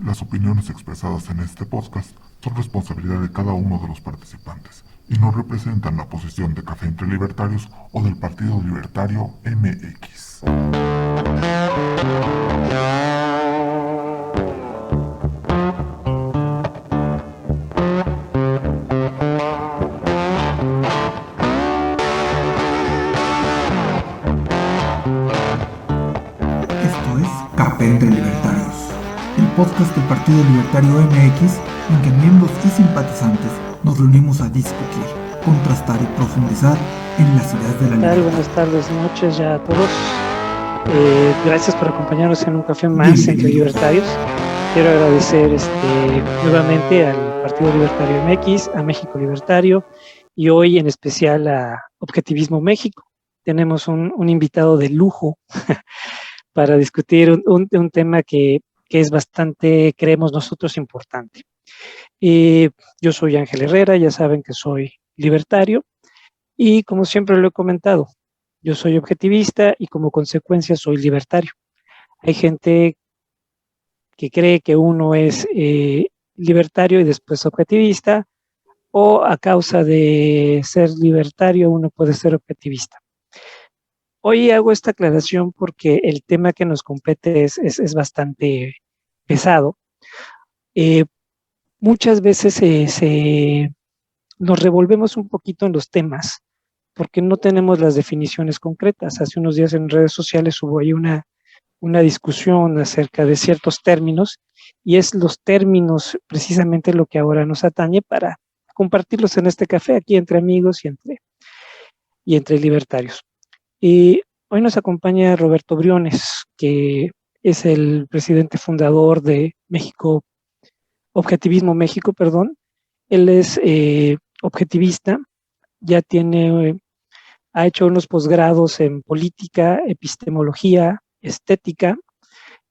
Las opiniones expresadas en este podcast son responsabilidad de cada uno de los participantes y no representan la posición de Café entre Libertarios o del Partido Libertario MX. Esto es Café entre Libertarios, el podcast del Partido Libertario MX, en que miembros y simpatizantes nos reunimos a discutir, contrastar y profundizar en las ideas de la libertad. Buenas tardes, noches ya a todos. Gracias por acompañarnos en un café más entre libertarios. Quiero agradecer nuevamente al Partido Libertario MX, a México Libertario y hoy en especial a Objetivismo México. Tenemos un invitado de lujo para discutir un tema que es bastante, creemos nosotros, importante. Yo soy Ángel Herrera, ya saben que soy libertario y como siempre lo he comentado, yo soy objetivista y como consecuencia soy libertario. Hay gente que cree que uno es libertario y después objetivista, o a causa de ser libertario uno puede ser objetivista. Hoy hago esta aclaración porque el tema que nos compete es bastante pesado. Muchas veces nos revolvemos un poquito en los temas porque no tenemos las definiciones concretas. Hace unos días en redes sociales hubo ahí una discusión acerca de ciertos términos y es los términos precisamente lo que ahora nos atañe para compartirlos en este café aquí entre amigos y entre libertarios. Y hoy nos acompaña Roberto Briones, que es el presidente fundador de Objetivismo México, perdón. Él es objetivista, ya ha hecho unos posgrados en política, epistemología, estética,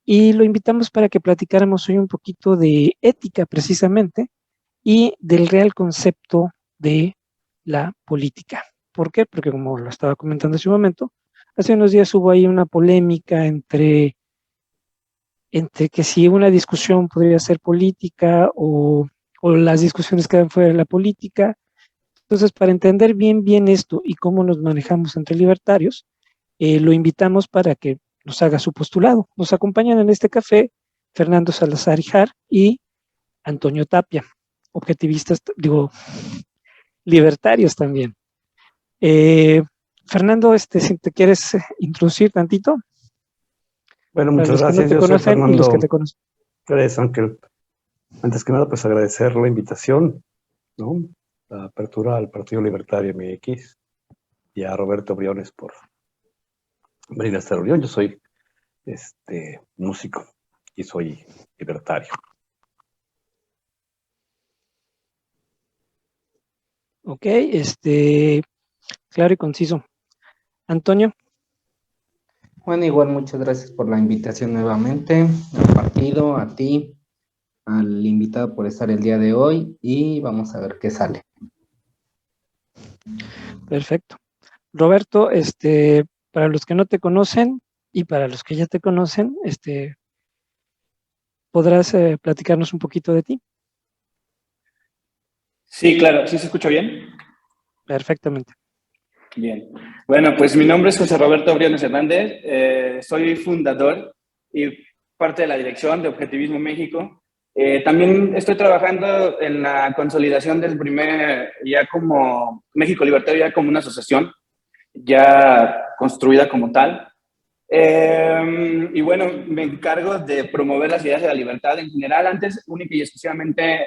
y lo invitamos para que platicáramos hoy un poquito de ética precisamente y del real concepto de la política. ¿Por qué? Porque como lo estaba comentando hace un momento, hace unos días hubo ahí una polémica entre que si una discusión podría ser política o las discusiones quedan fuera de la política. Entonces, para entender bien esto y cómo nos manejamos entre libertarios, lo invitamos para que nos haga su postulado. Nos acompañan en este café Fernando Salazar Ijar y Antonio Tapia, objetivistas, libertarios también. Fernando, si te quieres introducir tantito. Bueno, Para muchas los que no gracias. te Yo soy conocen y los que te Fernando conocen. Pérez Ángel. Antes que nada, pues agradecer la invitación, ¿no? La apertura al Partido Libertario MX y a Roberto Briones por venir a esta reunión. Yo soy músico y soy libertario. Ok, claro y conciso. Antonio. Bueno, igual muchas gracias por la invitación nuevamente al partido, a ti, al invitado por estar el día de hoy y vamos a ver qué sale. Perfecto. Roberto, para los que no te conocen y para los que ya te conocen, ¿podrás platicarnos un poquito de ti? Sí, claro. ¿Sí se escucha bien? Perfectamente. Bien. Bueno, pues mi nombre es José Roberto Briones Hernández. Soy fundador y parte de la dirección de Objetivismo México. También estoy trabajando en la consolidación del primer, ya como México Libertario, ya como una asociación, ya construida como tal. Y bueno, me encargo de promover las ideas de la libertad en general, antes, única y exclusivamente,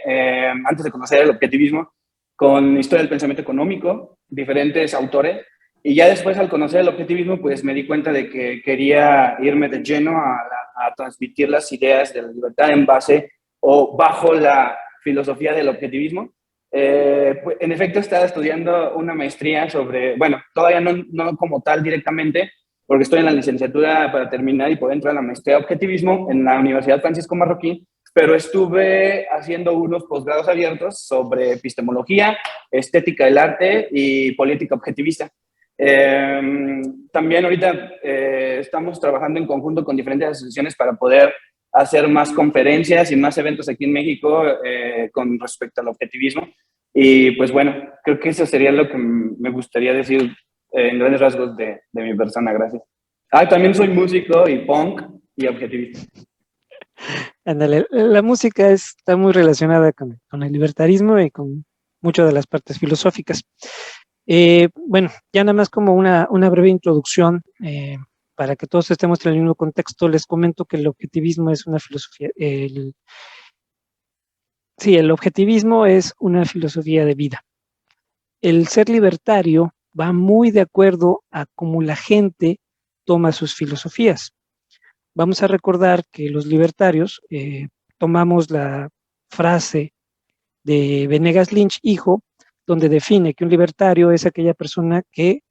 antes de conocer el objetivismo, con historia del pensamiento económico, diferentes autores, y ya después al conocer el objetivismo, pues me di cuenta de que quería irme de lleno a transmitir las ideas de la libertad en base o bajo la filosofía del objetivismo. Pues, en efecto, estaba estudiando una maestría sobre, bueno, todavía no como tal directamente, porque estoy en la licenciatura para terminar y poder entrar a la maestría de objetivismo en la Universidad Francisco Marroquín, pero estuve haciendo unos posgrados abiertos sobre epistemología, estética del arte y política objetivista. También ahorita estamos trabajando en conjunto con diferentes asociaciones para poder hacer más conferencias y más eventos aquí en México con respecto al objetivismo. Y pues bueno, creo que eso sería lo que me gustaría decir en grandes rasgos de mi persona. Gracias. También soy músico y punk y objetivista. Ándale, la música está muy relacionada con el libertarismo y con muchas de las partes filosóficas. Bueno, ya nada más como una breve introducción, para que todos estemos en el mismo contexto, les comento que el objetivismo es una filosofía, el objetivismo es una filosofía de vida. El ser libertario va muy de acuerdo a cómo la gente toma sus filosofías. Vamos a recordar que los libertarios tomamos la frase de Venegas Lynch, hijo, donde define que un libertario es aquella persona que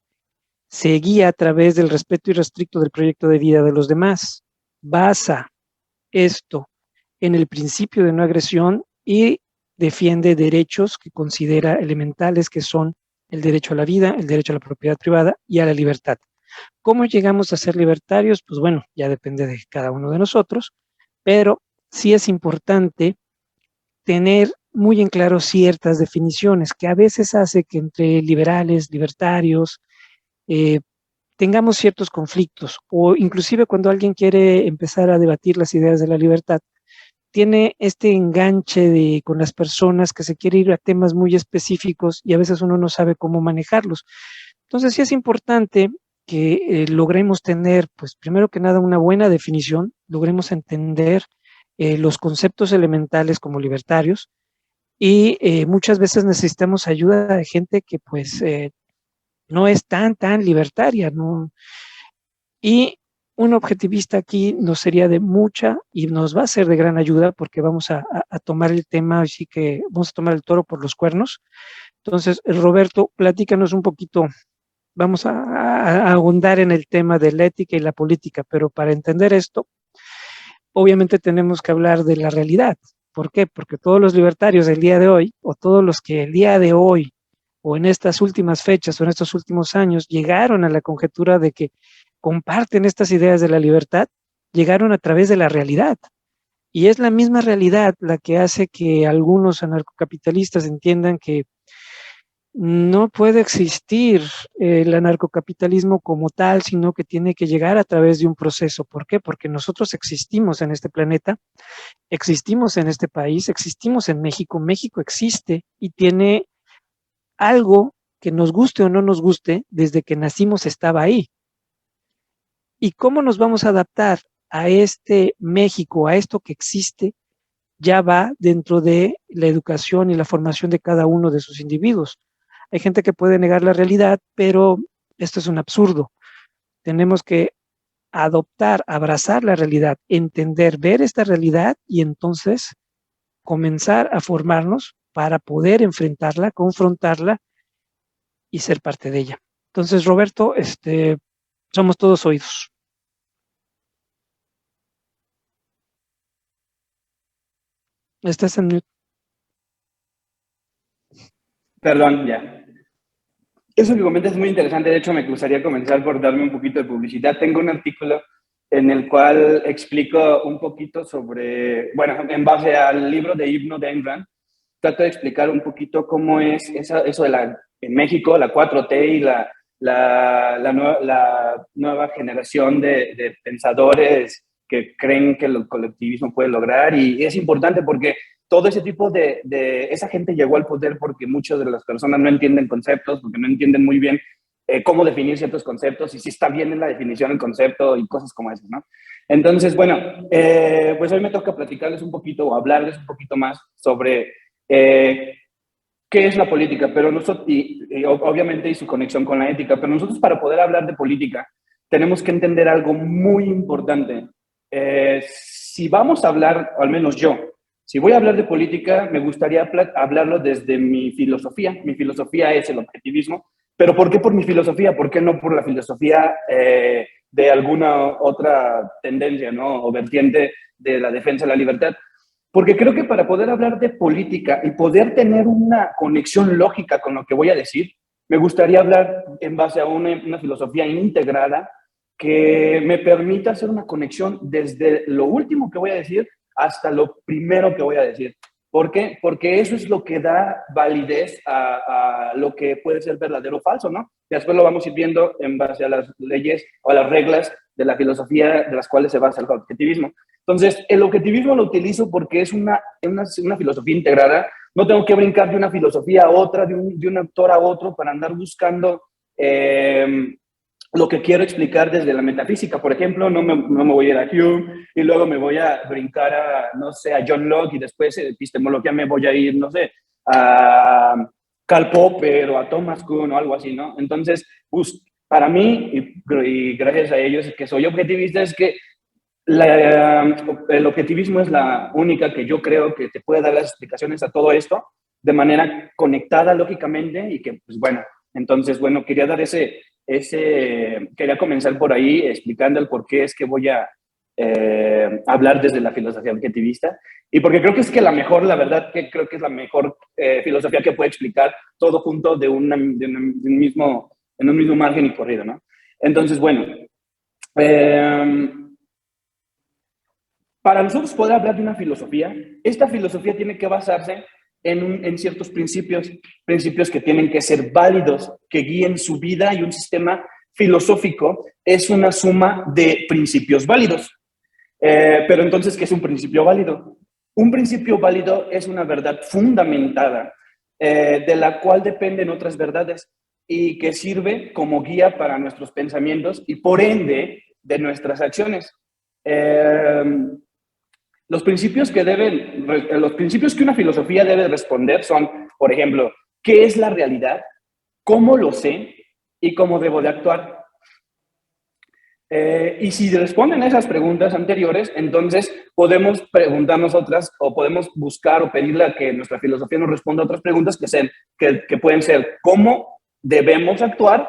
se guía a través del respeto irrestricto del proyecto de vida de los demás. Basa esto en el principio de no agresión y defiende derechos que considera elementales, que son el derecho a la vida, el derecho a la propiedad privada y a la libertad. ¿Cómo llegamos a ser libertarios? Pues bueno, ya depende de cada uno de nosotros, pero sí es importante tener muy en claro ciertas definiciones que a veces hace que entre liberales, libertarios, tengamos ciertos conflictos, o inclusive cuando alguien quiere empezar a debatir las ideas de la libertad, tiene este enganche con las personas que se quiere ir a temas muy específicos y a veces uno no sabe cómo manejarlos. Entonces sí es importante que logremos tener, pues primero que nada, una buena definición, logremos entender los conceptos elementales como libertarios, y muchas veces necesitamos ayuda de gente que pues no es tan libertaria, ¿no? Y un objetivista aquí nos sería de mucha y nos va a ser de gran ayuda, porque vamos a tomar el tema, así que vamos a tomar el toro por los cuernos. Entonces, Roberto, platícanos un poquito. Vamos a ahondar en el tema de la ética y la política, pero para entender esto, obviamente tenemos que hablar de la realidad. ¿Por qué? Porque todos los libertarios del día de hoy, o todos los que el día de hoy, o en estas últimas fechas, o en estos últimos años, llegaron a la conjetura de que comparten estas ideas de la libertad, llegaron a través de la realidad. Y es la misma realidad la que hace que algunos anarcocapitalistas entiendan que no puede existir el anarcocapitalismo como tal, sino que tiene que llegar a través de un proceso. ¿Por qué? Porque nosotros existimos en este planeta, existimos en este país, existimos en México. México existe y tiene algo que nos guste o no nos guste, desde que nacimos estaba ahí. ¿Y cómo nos vamos a adaptar a este México, a esto que existe? Ya va dentro de la educación y la formación de cada uno de sus individuos. Hay gente que puede negar la realidad, pero esto es un absurdo. Tenemos que adoptar, abrazar la realidad, entender, ver esta realidad y entonces comenzar a formarnos para poder enfrentarla, confrontarla y ser parte de ella. Entonces, Roberto, somos todos oídos. Estás en mute. Perdón, ya. Eso que comentas es muy interesante. De hecho, me gustaría comenzar por darme un poquito de publicidad. Tengo un artículo en el cual explico un poquito sobre, bueno, en base al libro de Hipno de Ayn Rand, trato de explicar un poquito cómo es eso de en México, la 4T y la nueva generación de pensadores que creen que el colectivismo puede lograr. Y es importante porque todo ese tipo esa gente llegó al poder porque muchas de las personas no entienden conceptos, porque no entienden muy bien cómo definir ciertos conceptos y si está bien en la definición el concepto y cosas como esas, ¿no? Entonces, bueno, pues hoy me toca platicarles un poquito o hablarles un poquito más sobre qué es la política, pero nosotros, obviamente, y su conexión con la ética, pero nosotros para poder hablar de política tenemos que entender algo muy importante. Si vamos a hablar, al menos yo, si voy a hablar de política, me gustaría hablarlo desde mi filosofía. Mi filosofía es el objetivismo. ¿Pero por qué por mi filosofía? ¿Por qué no por la filosofía de alguna otra tendencia, ¿no? O vertiente de la defensa de la libertad? Porque creo que para poder hablar de política y poder tener una conexión lógica con lo que voy a decir, me gustaría hablar en base a una filosofía integrada que me permita hacer una conexión desde lo último que voy a decir hasta lo primero que voy a decir. ¿Por qué? Porque eso es lo que da validez a lo que puede ser verdadero o falso, ¿no? Y después lo vamos a ir viendo en base a las leyes o a las reglas de la filosofía de las cuales se basa el objetivismo. Entonces, el objetivismo lo utilizo porque es una filosofía integrada. No tengo que brincar de una filosofía a otra, de un autor a otro para andar buscando lo que quiero explicar desde la metafísica. Por ejemplo, no me voy a ir a Hume y luego me voy a brincar a, no sé, a John Locke y después de epistemología me voy a ir, no sé, a Karl Popper o a Thomas Kuhn o algo así, ¿no? Entonces, pues, para mí, y gracias a ellos que soy objetivista, es que el objetivismo es la única que yo creo que te puede dar las explicaciones a todo esto de manera conectada lógicamente y que, pues bueno, entonces, bueno, quería dar quería comenzar por ahí explicando el por qué es que voy a hablar desde la filosofía objetivista y porque creo que es que la verdad que creo que es la mejor filosofía que puede explicar todo junto en un mismo margen y corrido, ¿no? Entonces, bueno, para nosotros poder hablar de una filosofía, esta filosofía tiene que basarse en ciertos principios que tienen que ser válidos, que guíen su vida, y un sistema filosófico es una suma de principios válidos. Pero entonces, ¿qué es un principio válido? Un principio válido es una verdad fundamentada de la cual dependen otras verdades y que sirve como guía para nuestros pensamientos y por ende de nuestras acciones. Los principios que una filosofía debe responder son, por ejemplo, ¿qué es la realidad? ¿Cómo lo sé? ¿Y cómo debo de actuar? Y si responden a esas preguntas anteriores, entonces podemos preguntarnos otras o podemos buscar o pedirle a que nuestra filosofía nos responda a otras preguntas que pueden ser ¿cómo debemos actuar?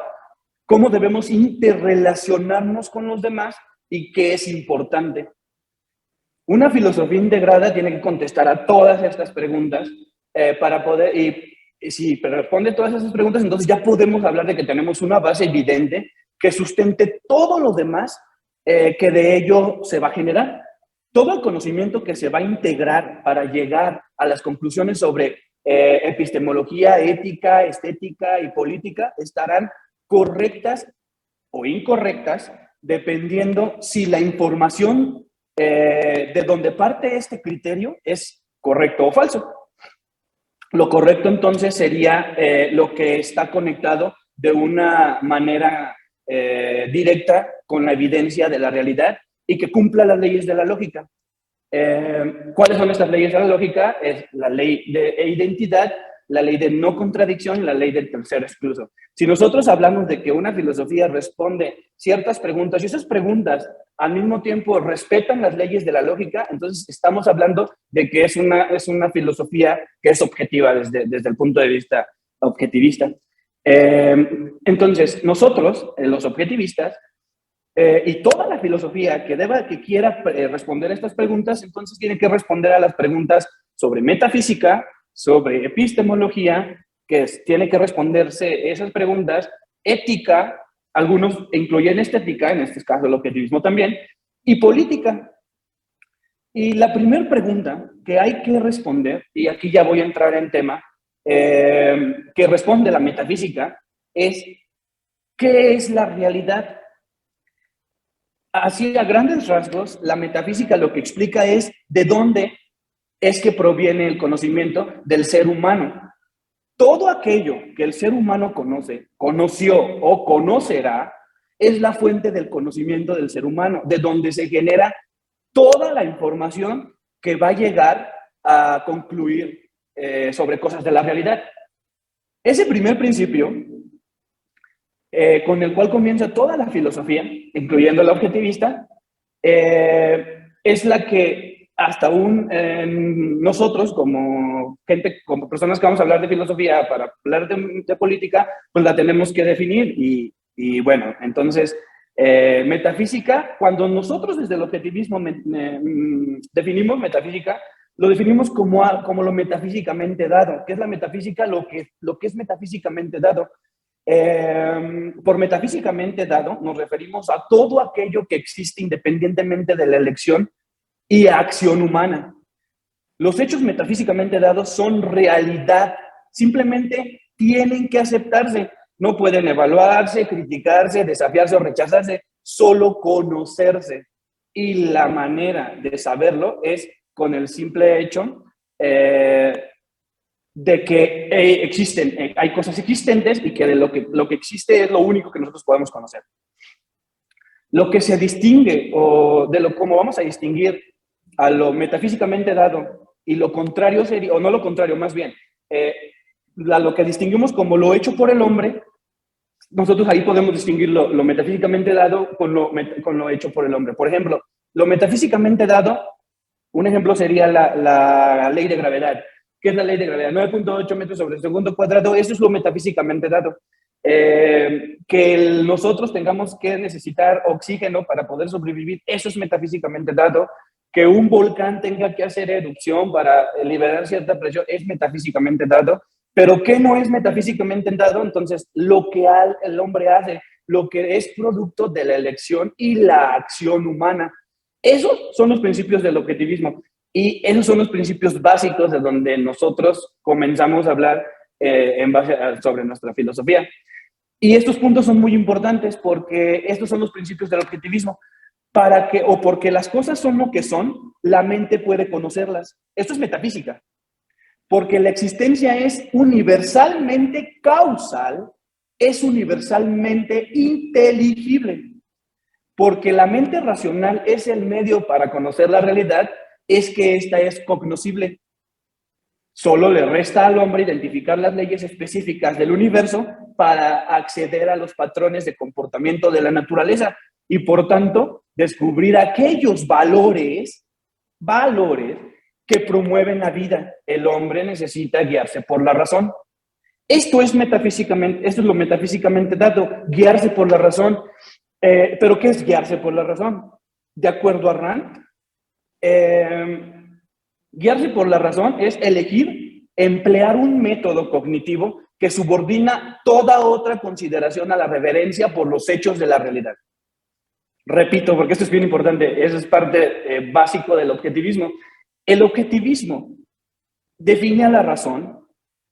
¿Cómo debemos interrelacionarnos con los demás? ¿Y qué es importante? Una filosofía integrada tiene que contestar a todas estas preguntas para poder, y si responde todas esas preguntas, entonces ya podemos hablar de que tenemos una base evidente que sustente todo lo demás que de ello se va a generar. Todo el conocimiento que se va a integrar para llegar a las conclusiones sobre epistemología, ética, estética y política estarán correctas o incorrectas dependiendo si la información de donde parte este criterio es correcto o falso. Lo correcto entonces sería lo que está conectado de una manera directa con la evidencia de la realidad y que cumpla las leyes de la lógica. ¿Cuáles son estas leyes de la lógica? Es la ley de identidad, la ley de no contradicción y la ley del tercer excluso. Si nosotros hablamos de que una filosofía responde ciertas preguntas y esas preguntas al mismo tiempo respetan las leyes de la lógica, entonces estamos hablando de que es una filosofía que es objetiva desde el punto de vista objetivista. Entonces, nosotros, los objetivistas, y toda la filosofía que quiera responder a estas preguntas, entonces tiene que responder a las preguntas sobre metafísica, sobre epistemología, tiene que responderse esas preguntas, ética, algunos incluyen estética, en este caso el objetivismo también, y política. Y la primera pregunta que hay que responder, y aquí ya voy a entrar en tema, que responde la metafísica, es ¿qué es la realidad? Así, a grandes rasgos, la metafísica lo que explica es de dónde es que proviene el conocimiento del ser humano. Todo aquello que el ser humano conoció o conocerá, es la fuente del conocimiento del ser humano, de donde se genera toda la información que va a llegar a concluir sobre cosas de la realidad. Ese primer principio, con el cual comienza toda la filosofía, incluyendo la objetivista, es la que hasta aún nosotros, como personas que vamos a hablar de filosofía, para hablar de política, pues la tenemos que definir. Y bueno, entonces, metafísica, cuando nosotros desde el objetivismo definimos metafísica, lo definimos como lo metafísicamente dado. ¿Qué es la metafísica? Lo que es metafísicamente dado. Por metafísicamente dado, nos referimos a todo aquello que existe independientemente de la elección y acción humana. Los hechos metafísicamente dados son realidad, simplemente tienen que aceptarse, no pueden evaluarse, criticarse, desafiarse o rechazarse, solo conocerse. Y la manera de saberlo es con el simple hecho de que existen, hay cosas existentes y que de lo que existe es lo único que nosotros podemos conocer. Lo que se distingue, o de lo como vamos a distinguir a lo metafísicamente dado y lo contrario sería, o no lo contrario, más bien, lo que distinguimos como lo hecho por el hombre, nosotros ahí podemos distinguir lo metafísicamente dado con lo hecho por el hombre. Por ejemplo, lo metafísicamente dado, un ejemplo sería la ley de gravedad. ¿Qué es la ley de gravedad? 9.8 metros sobre el segundo cuadrado, eso es lo metafísicamente dado. Que nosotros tengamos que necesitar oxígeno para poder sobrevivir, eso es metafísicamente dado. Que un volcán tenga que hacer erupción para liberar cierta presión es metafísicamente dado. Pero ¿qué no es metafísicamente dado? Entonces, lo que el hombre hace, lo que es producto de la elección y la acción humana. Esos son los principios del objetivismo. Y esos son los principios básicos de donde nosotros comenzamos a hablar en base sobre nuestra filosofía. Y estos puntos son muy importantes porque estos son los principios del objetivismo. Porque las cosas son lo que son, la mente puede conocerlas. Esto es metafísica. Porque la existencia es universalmente causal, es universalmente inteligible. Porque la mente racional es el medio para conocer la realidad, es que esta es cognoscible. Solo le resta al hombre identificar las leyes específicas del universo para acceder a los patrones de comportamiento de la naturaleza y, por tanto, descubrir aquellos valores que promueven la vida. El hombre necesita guiarse por la razón. Esto es lo metafísicamente dado, guiarse por la razón. ¿Pero qué es guiarse por la razón? De acuerdo a Rand, guiarse por la razón es elegir, emplear un método cognitivo que subordina toda otra consideración a la reverencia por los hechos de la realidad. Repito, porque esto es bien importante, eso es parte básico del objetivismo. El objetivismo define a la razón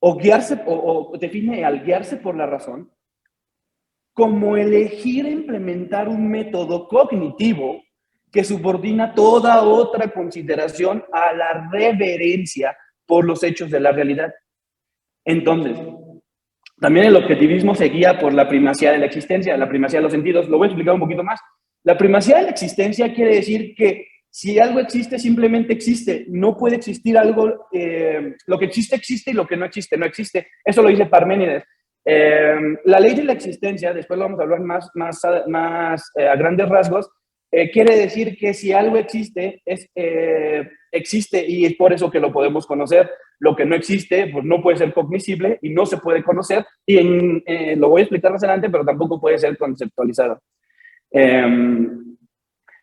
o define al guiarse por la razón como elegir implementar un método cognitivo que subordina toda otra consideración a la reverencia por los hechos de la realidad. Entonces, también el objetivismo se guía por la primacía de la existencia, la primacía de los sentidos. Lo voy a explicar un poquito más. La primacía de la existencia quiere decir que si algo existe, simplemente existe. No puede existir algo, lo que existe, existe y lo que no existe, no existe. Eso lo dice Parménides. La ley de la existencia, después lo vamos a hablar más a grandes rasgos, quiere decir que si algo existe, existe y es por eso que lo podemos conocer. Lo que no existe, pues no puede ser cognoscible y no se puede conocer y lo voy a explicar más adelante, pero tampoco puede ser conceptualizado.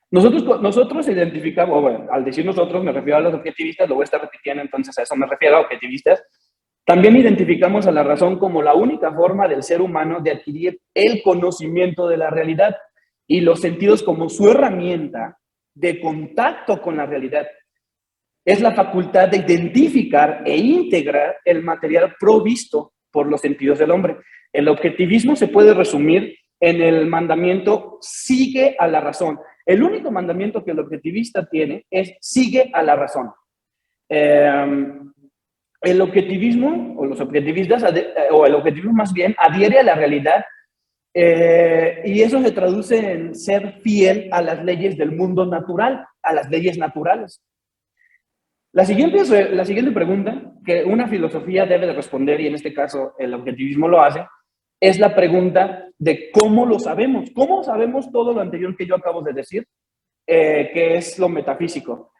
Nosotros identificamos, bueno, al decir nosotros me refiero a los objetivistas, lo voy a estar repitiendo, entonces a eso me refiero a objetivistas. También identificamos a la razón como la única forma del ser humano de adquirir el conocimiento de la realidad y los sentidos como su herramienta de contacto con la realidad. Es la facultad de identificar e integrar el material provisto por los sentidos del hombre. El objetivismo se puede resumir en el mandamiento sigue a la razón. El único mandamiento que el objetivista tiene es sigue a la razón. El objetivismo, o los objetivistas, o el objetivismo más bien, adhiere a la realidad y eso se traduce en ser fiel a las leyes del mundo natural, a las leyes naturales. La siguiente pregunta que una filosofía debe de responder, y en este caso el objetivismo lo hace, es la pregunta de cómo lo sabemos. ¿Cómo sabemos todo lo anterior que yo acabo de decir? Que es lo metafísico.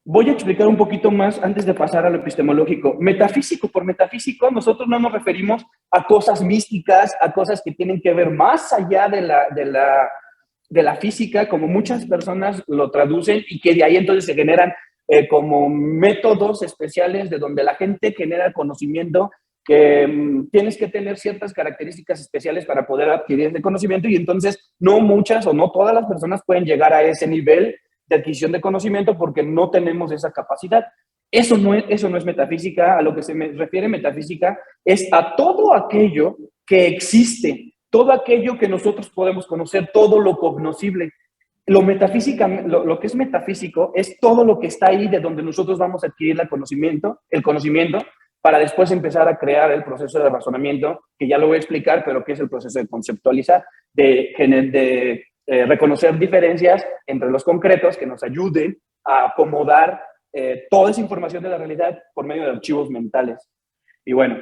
Voy a explicar un poquito más antes de pasar a lo epistemológico. Metafísico por metafísico, nosotros no nos referimos a cosas místicas, a cosas que tienen que ver más allá de la física, como muchas personas lo traducen, y que de ahí entonces se generan como métodos especiales de donde la gente genera conocimiento tienes que tener ciertas características especiales para poder adquirir ese conocimiento y entonces no muchas o no todas las personas pueden llegar a ese nivel de adquisición de conocimiento porque no tenemos esa capacidad. Eso no es metafísica. A lo que se me refiere metafísica es a todo aquello que existe, todo aquello que nosotros podemos conocer, todo lo cognoscible. Lo que es metafísico es todo lo que está ahí de donde nosotros vamos a adquirir el conocimiento para después empezar a crear el proceso de razonamiento, que ya lo voy a explicar, pero que es el proceso de conceptualizar, de reconocer diferencias entre los concretos que nos ayuden a acomodar toda esa información de la realidad por medio de archivos mentales. Y bueno,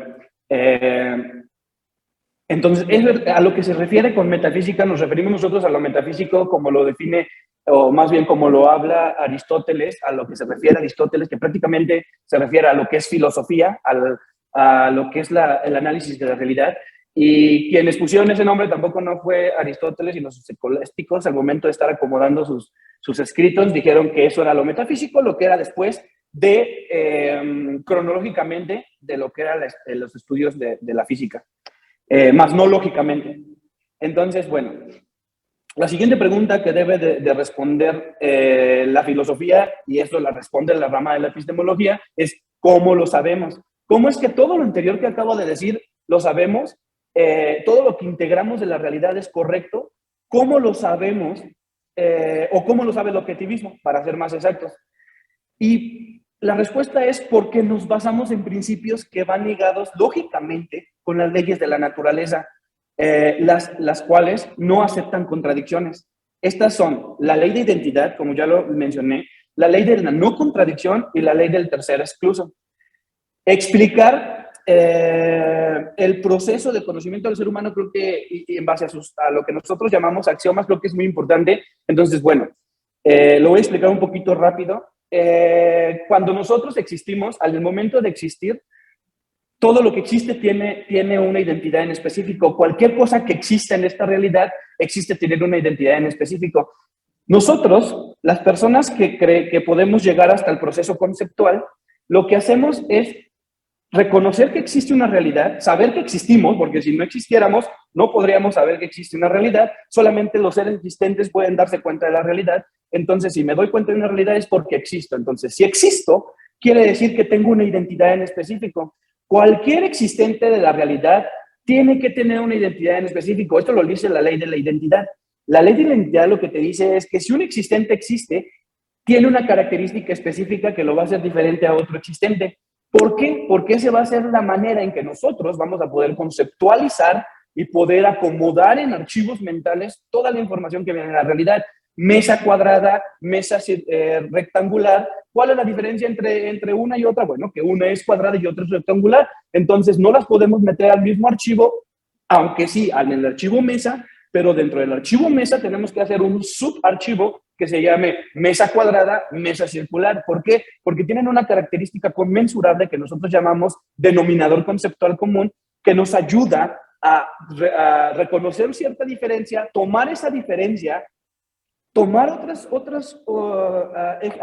entonces, a lo que se refiere con metafísica, nos referimos nosotros a lo metafísico como lo define, o más bien como lo habla Aristóteles, a lo que se refiere Aristóteles, que prácticamente se refiere a lo que es filosofía, a lo que es el análisis de la realidad. Y quienes pusieron ese nombre tampoco no fue Aristóteles, sino sus escolásticos. Al momento de estar acomodando sus escritos, dijeron que eso era lo metafísico, lo que era después de, cronológicamente, de lo que eran los estudios de la física. Más no lógicamente. Entonces, bueno, la siguiente pregunta que debe de responder la filosofía, y esto la responde la rama de la epistemología, es ¿cómo lo sabemos? ¿Cómo es que todo lo anterior que acabo de decir lo sabemos? Todo lo que integramos de la realidad es correcto. ¿Cómo lo sabemos? ¿O cómo lo sabe el objetivismo, para ser más exactos? Y la respuesta es porque nos basamos en principios que van ligados lógicamente con las leyes de la naturaleza, las cuales no aceptan contradicciones. Estas son la ley de identidad, como ya lo mencioné, la ley de la no contradicción y la ley del tercer excluso. Explicar el proceso de conocimiento del ser humano, creo que y en base a lo que nosotros llamamos axiomas, creo que es muy importante. Entonces, bueno, lo voy a explicar un poquito rápido. Cuando nosotros existimos, al momento de existir, todo lo que existe tiene una identidad en específico. Cualquier cosa que exista en esta realidad existe tener una identidad en específico. Nosotros, las personas que podemos llegar hasta el proceso conceptual, lo que hacemos es reconocer que existe una realidad, saber que existimos, porque si no existiéramos, no podríamos saber que existe una realidad. Solamente los seres existentes pueden darse cuenta de la realidad. Entonces, si me doy cuenta de una realidad es porque existo. Entonces, si existo, quiere decir que tengo una identidad en específico. Cualquier existente de la realidad tiene que tener una identidad en específico. Esto lo dice la ley de la identidad. La ley de la identidad lo que te dice es que si un existente existe, tiene una característica específica que lo va a hacer diferente a otro existente. ¿Por qué? Porque esa va a ser la manera en que nosotros vamos a poder conceptualizar y poder acomodar en archivos mentales toda la información que viene de la realidad. Mesa cuadrada, mesa rectangular. ¿Cuál es la diferencia entre una y otra? Bueno, que una es cuadrada y otra es rectangular. Entonces, no las podemos meter al mismo archivo, aunque sí, en el archivo mesa, pero dentro del archivo mesa tenemos que hacer un subarchivo que se llame mesa cuadrada, mesa circular. ¿Por qué? Porque tienen una característica conmensurable que nosotros llamamos denominador conceptual común, que nos ayuda a reconocer cierta diferencia, tomar esa diferencia, tomar otras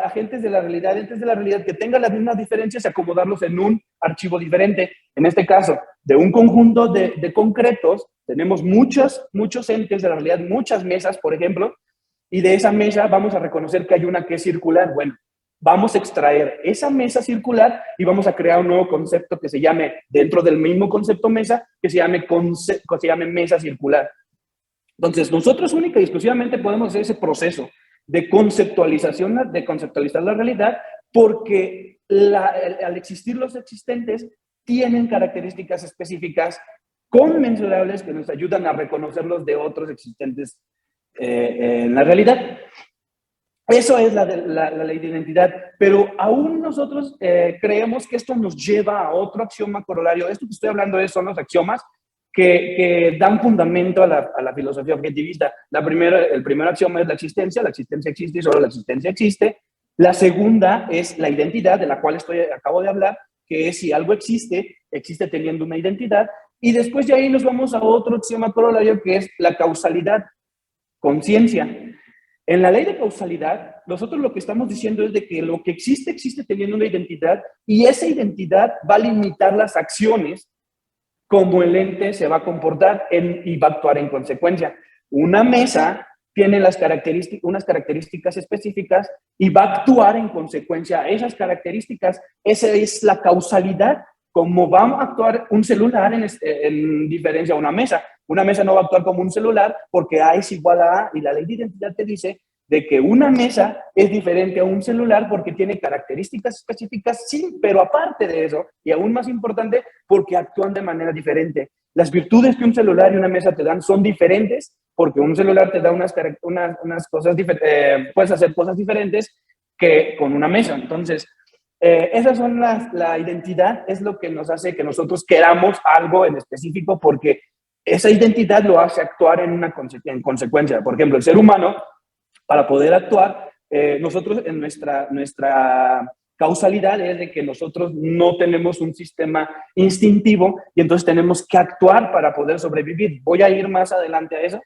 agentes de la realidad, entes de la realidad que tengan las mismas diferencias y acomodarlos en un archivo diferente. En este caso, de un conjunto de concretos, tenemos muchos entes de la realidad, muchas mesas, por ejemplo, y de esa mesa vamos a reconocer que hay una que es circular. Bueno, vamos a extraer esa mesa circular y vamos a crear un nuevo concepto que se llame, dentro del mismo concepto mesa, que se llame mesa circular. Entonces, nosotros única y exclusivamente podemos hacer ese proceso de conceptualización, de conceptualizar la realidad, porque al existir los existentes, tienen características específicas conmensurables que nos ayudan a reconocerlos de otros existentes en la realidad. Eso es la ley de identidad, pero aún nosotros creemos que esto nos lleva a otro axioma corolario. Esto que estoy hablando son los axiomas que dan fundamento a la filosofía objetivista. El primer axioma es la existencia existe y solo la existencia existe. La segunda es la identidad, de la cual acabo de hablar, que es si algo existe teniendo una identidad. Y después de ahí nos vamos a otro axioma corolario que es la causalidad, conciencia. En la ley de causalidad, nosotros lo que estamos diciendo es de que lo que existe teniendo una identidad y esa identidad va a limitar las acciones cómo el ente se va a comportar y va a actuar en consecuencia. Una mesa tiene unas características específicas y va a actuar en consecuencia a esas características. Esa es la causalidad, como va a actuar un celular en diferencia a una mesa. Una mesa no va a actuar como un celular porque A es igual a A, y la ley de identidad te dice de que una mesa es diferente a un celular porque tiene características específicas, sí, pero aparte de eso, y aún más importante, porque actúan de manera diferente. Las virtudes que un celular y una mesa te dan son diferentes, porque un celular te da unas cosas diferentes, puedes hacer cosas diferentes que con una mesa. Entonces, esas son la identidad, es lo que nos hace que nosotros queramos algo en específico, porque esa identidad lo hace actuar en consecuencia. Por ejemplo, el ser humano, para poder actuar, nosotros en nuestra causalidad es de que nosotros no tenemos un sistema instintivo y entonces tenemos que actuar para poder sobrevivir. Voy a ir más adelante a eso.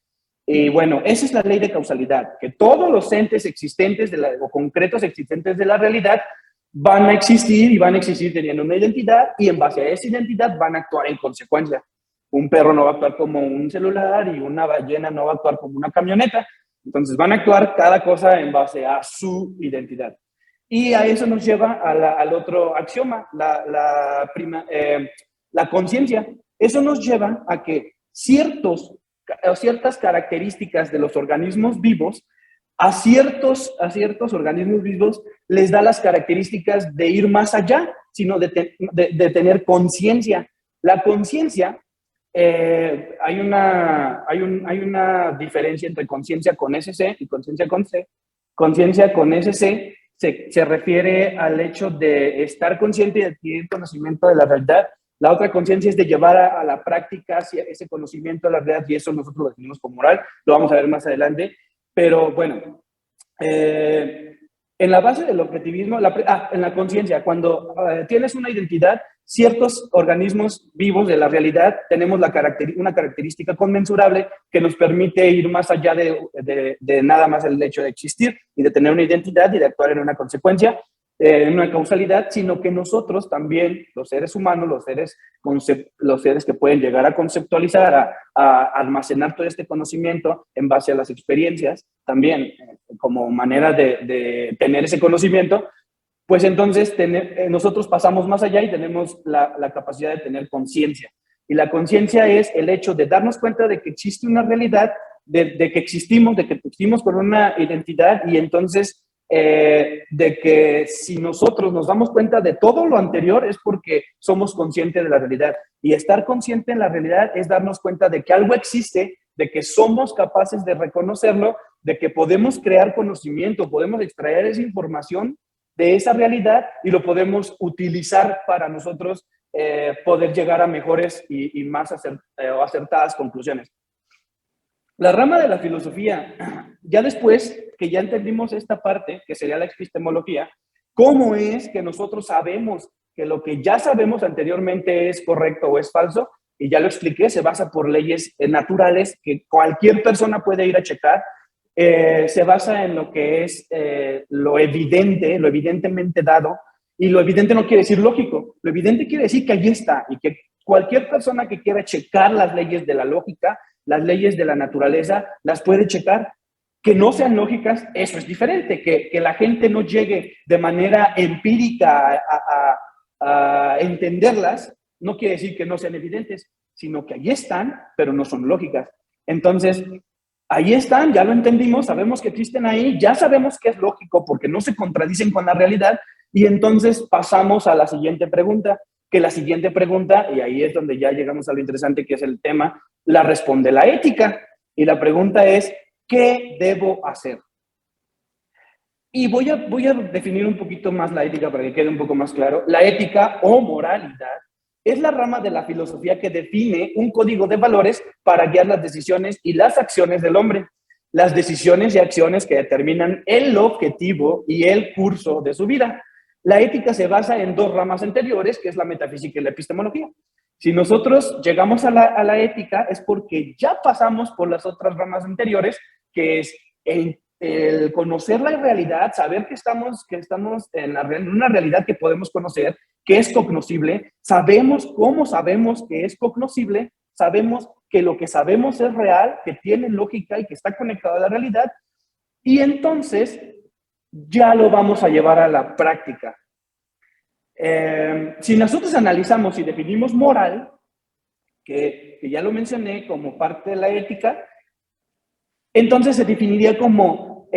Y bueno, esa es la ley de causalidad, que todos los entes existentes o concretos existentes de la realidad van a existir y van a existir teniendo una identidad, y en base a esa identidad van a actuar en consecuencia. Un perro no va a actuar como un celular y una ballena no va a actuar como una camioneta. Entonces van a actuar cada cosa en base a su identidad. Y a eso nos lleva al otro axioma, la conciencia. Eso nos lleva a que ciertas características de los organismos vivos, a ciertos organismos vivos les da las características de ir más allá, sino de tener conciencia. La conciencia, hay una diferencia entre conciencia con SC y conciencia con C. Conciencia con SC se refiere al hecho de estar consciente y adquirir conocimiento de la realidad. La otra conciencia es de llevar a la práctica ese conocimiento de la realidad, y eso nosotros lo definimos como moral. Lo vamos a ver más adelante. Pero bueno, en la base del objetivismo, en la conciencia, cuando tienes una identidad, ciertos organismos vivos de la realidad tenemos una característica conmensurable que nos permite ir más allá de nada más el hecho de existir y de tener una identidad y de actuar en una consecuencia, en una causalidad, sino que nosotros también, los seres humanos, los seres que pueden llegar a conceptualizar, a almacenar todo este conocimiento en base a las experiencias, también como manera de tener ese conocimiento, pues entonces nosotros pasamos más allá y tenemos la capacidad de tener conciencia. Y la conciencia es el hecho de darnos cuenta de que existe una realidad, de que existimos con una identidad, y entonces de que si nosotros nos damos cuenta de todo lo anterior es porque somos conscientes de la realidad. Y estar consciente en la realidad es darnos cuenta de que algo existe, de que somos capaces de reconocerlo, de que podemos crear conocimiento, podemos extraer esa información de esa realidad y lo podemos utilizar para nosotros poder llegar a mejores y más acertadas conclusiones. La rama de la filosofía, ya después que ya entendimos esta parte, que sería la epistemología, ¿cómo es que nosotros sabemos que lo que ya sabemos anteriormente es correcto o es falso? Y ya lo expliqué, se basa por leyes naturales que cualquier persona puede ir a checar. Se basa en lo que es lo evidente, lo evidentemente dado, y lo evidente no quiere decir lógico, lo evidente quiere decir que allí está, y que cualquier persona que quiera checar las leyes de la lógica, las leyes de la naturaleza, las puede checar. Que no sean lógicas, eso es diferente, que la gente no llegue de manera empírica a entenderlas, no quiere decir que no sean evidentes, sino que allí están, pero no son lógicas. Entonces, ahí están, ya lo entendimos, sabemos que existen ahí, ya sabemos que es lógico porque no se contradicen con la realidad, y entonces pasamos a la siguiente pregunta, que la siguiente pregunta, y ahí es donde ya llegamos a lo interesante que es el tema, la responde la ética. Y la pregunta es, ¿qué debo hacer? Y voy a definir un poquito más la ética para que quede un poco más claro. La ética o moralidad es la rama de la filosofía que define un código de valores para guiar las decisiones y las acciones del hombre. Las decisiones y acciones que determinan el objetivo y el curso de su vida. La ética se basa en dos ramas anteriores, que es la metafísica y la epistemología. Si nosotros llegamos a la ética es porque ya pasamos por las otras ramas anteriores, que es el conocer la realidad, saber que estamos en una realidad que podemos conocer, que es cognoscible, cómo sabemos que es cognoscible, sabemos que lo que sabemos es real, que tiene lógica y que está conectado a la realidad, y entonces ya lo vamos a llevar a la práctica. Si nosotros analizamos y definimos moral, que ya lo mencioné como parte de la ética, entonces se definiría como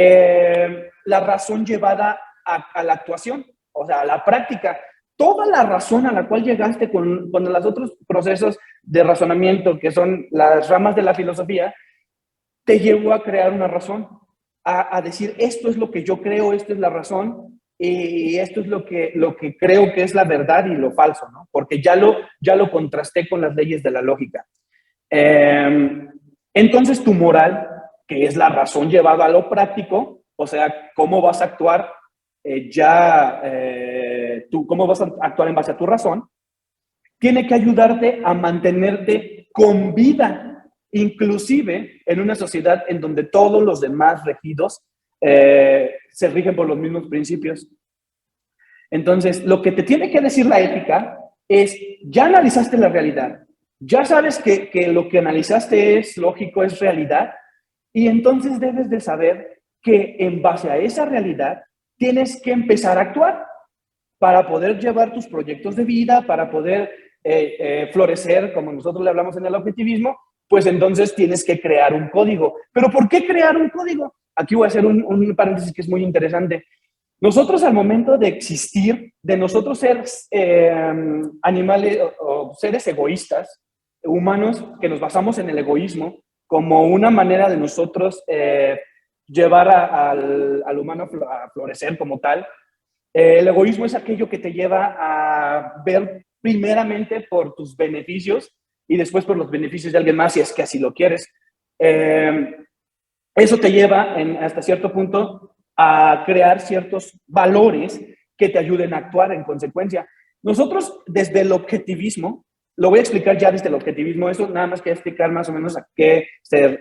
la razón llevada a la actuación, o sea, a la práctica. Toda la razón a la cual llegaste con los otros procesos de razonamiento, que son las ramas de la filosofía, te llevó a crear una razón, a decir, esto es lo que yo creo, esto es la razón, y esto es lo que creo que es la verdad y lo falso, ¿no? Porque ya lo contrasté con las leyes de la lógica. Entonces tu moral, que es la razón llevada a lo práctico, o sea, cómo vas a actuar cómo vas a actuar en base a tu razón, tiene que ayudarte a mantenerte con vida, inclusive en una sociedad en donde todos los demás regidos se rigen por los mismos principios. Entonces, lo que te tiene que decir la ética es, ya analizaste la realidad, ya sabes que lo que analizaste es lógico, es realidad, y entonces debes de saber que en base a esa realidad tienes que empezar a actuar para poder llevar tus proyectos de vida, para poder florecer, como nosotros le hablamos en el objetivismo, pues entonces tienes que crear un código. ¿Pero por qué crear un código? Aquí voy a hacer un paréntesis que es muy interesante. Nosotros al momento de existir, de nosotros ser animales o seres egoístas, humanos, que nos basamos en el egoísmo, como una manera de nosotros llevar al humano a florecer como tal. El egoísmo es aquello que te lleva a ver primeramente por tus beneficios y después por los beneficios de alguien más, si es que así lo quieres. Eso te lleva hasta cierto punto a crear ciertos valores que te ayuden a actuar en consecuencia. Nosotros, desde el objetivismo, lo voy a explicar ya desde el objetivismo, eso nada más que explicar más o menos a qué se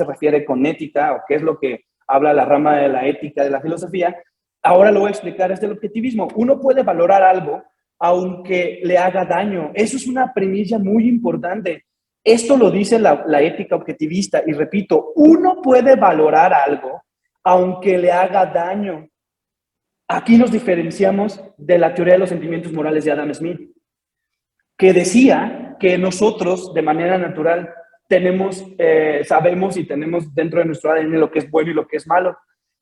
refiere con ética o qué es lo que habla la rama de la ética de la filosofía. Ahora lo voy a explicar desde el objetivismo. Uno puede valorar algo aunque le haga daño. Eso es una premisa muy importante. Esto lo dice la ética objetivista y repito, uno puede valorar algo aunque le haga daño. Aquí nos diferenciamos de la teoría de los sentimientos morales de Adam Smith, que decía que nosotros de manera natural sabemos y tenemos dentro de nuestro ADN lo que es bueno y lo que es malo.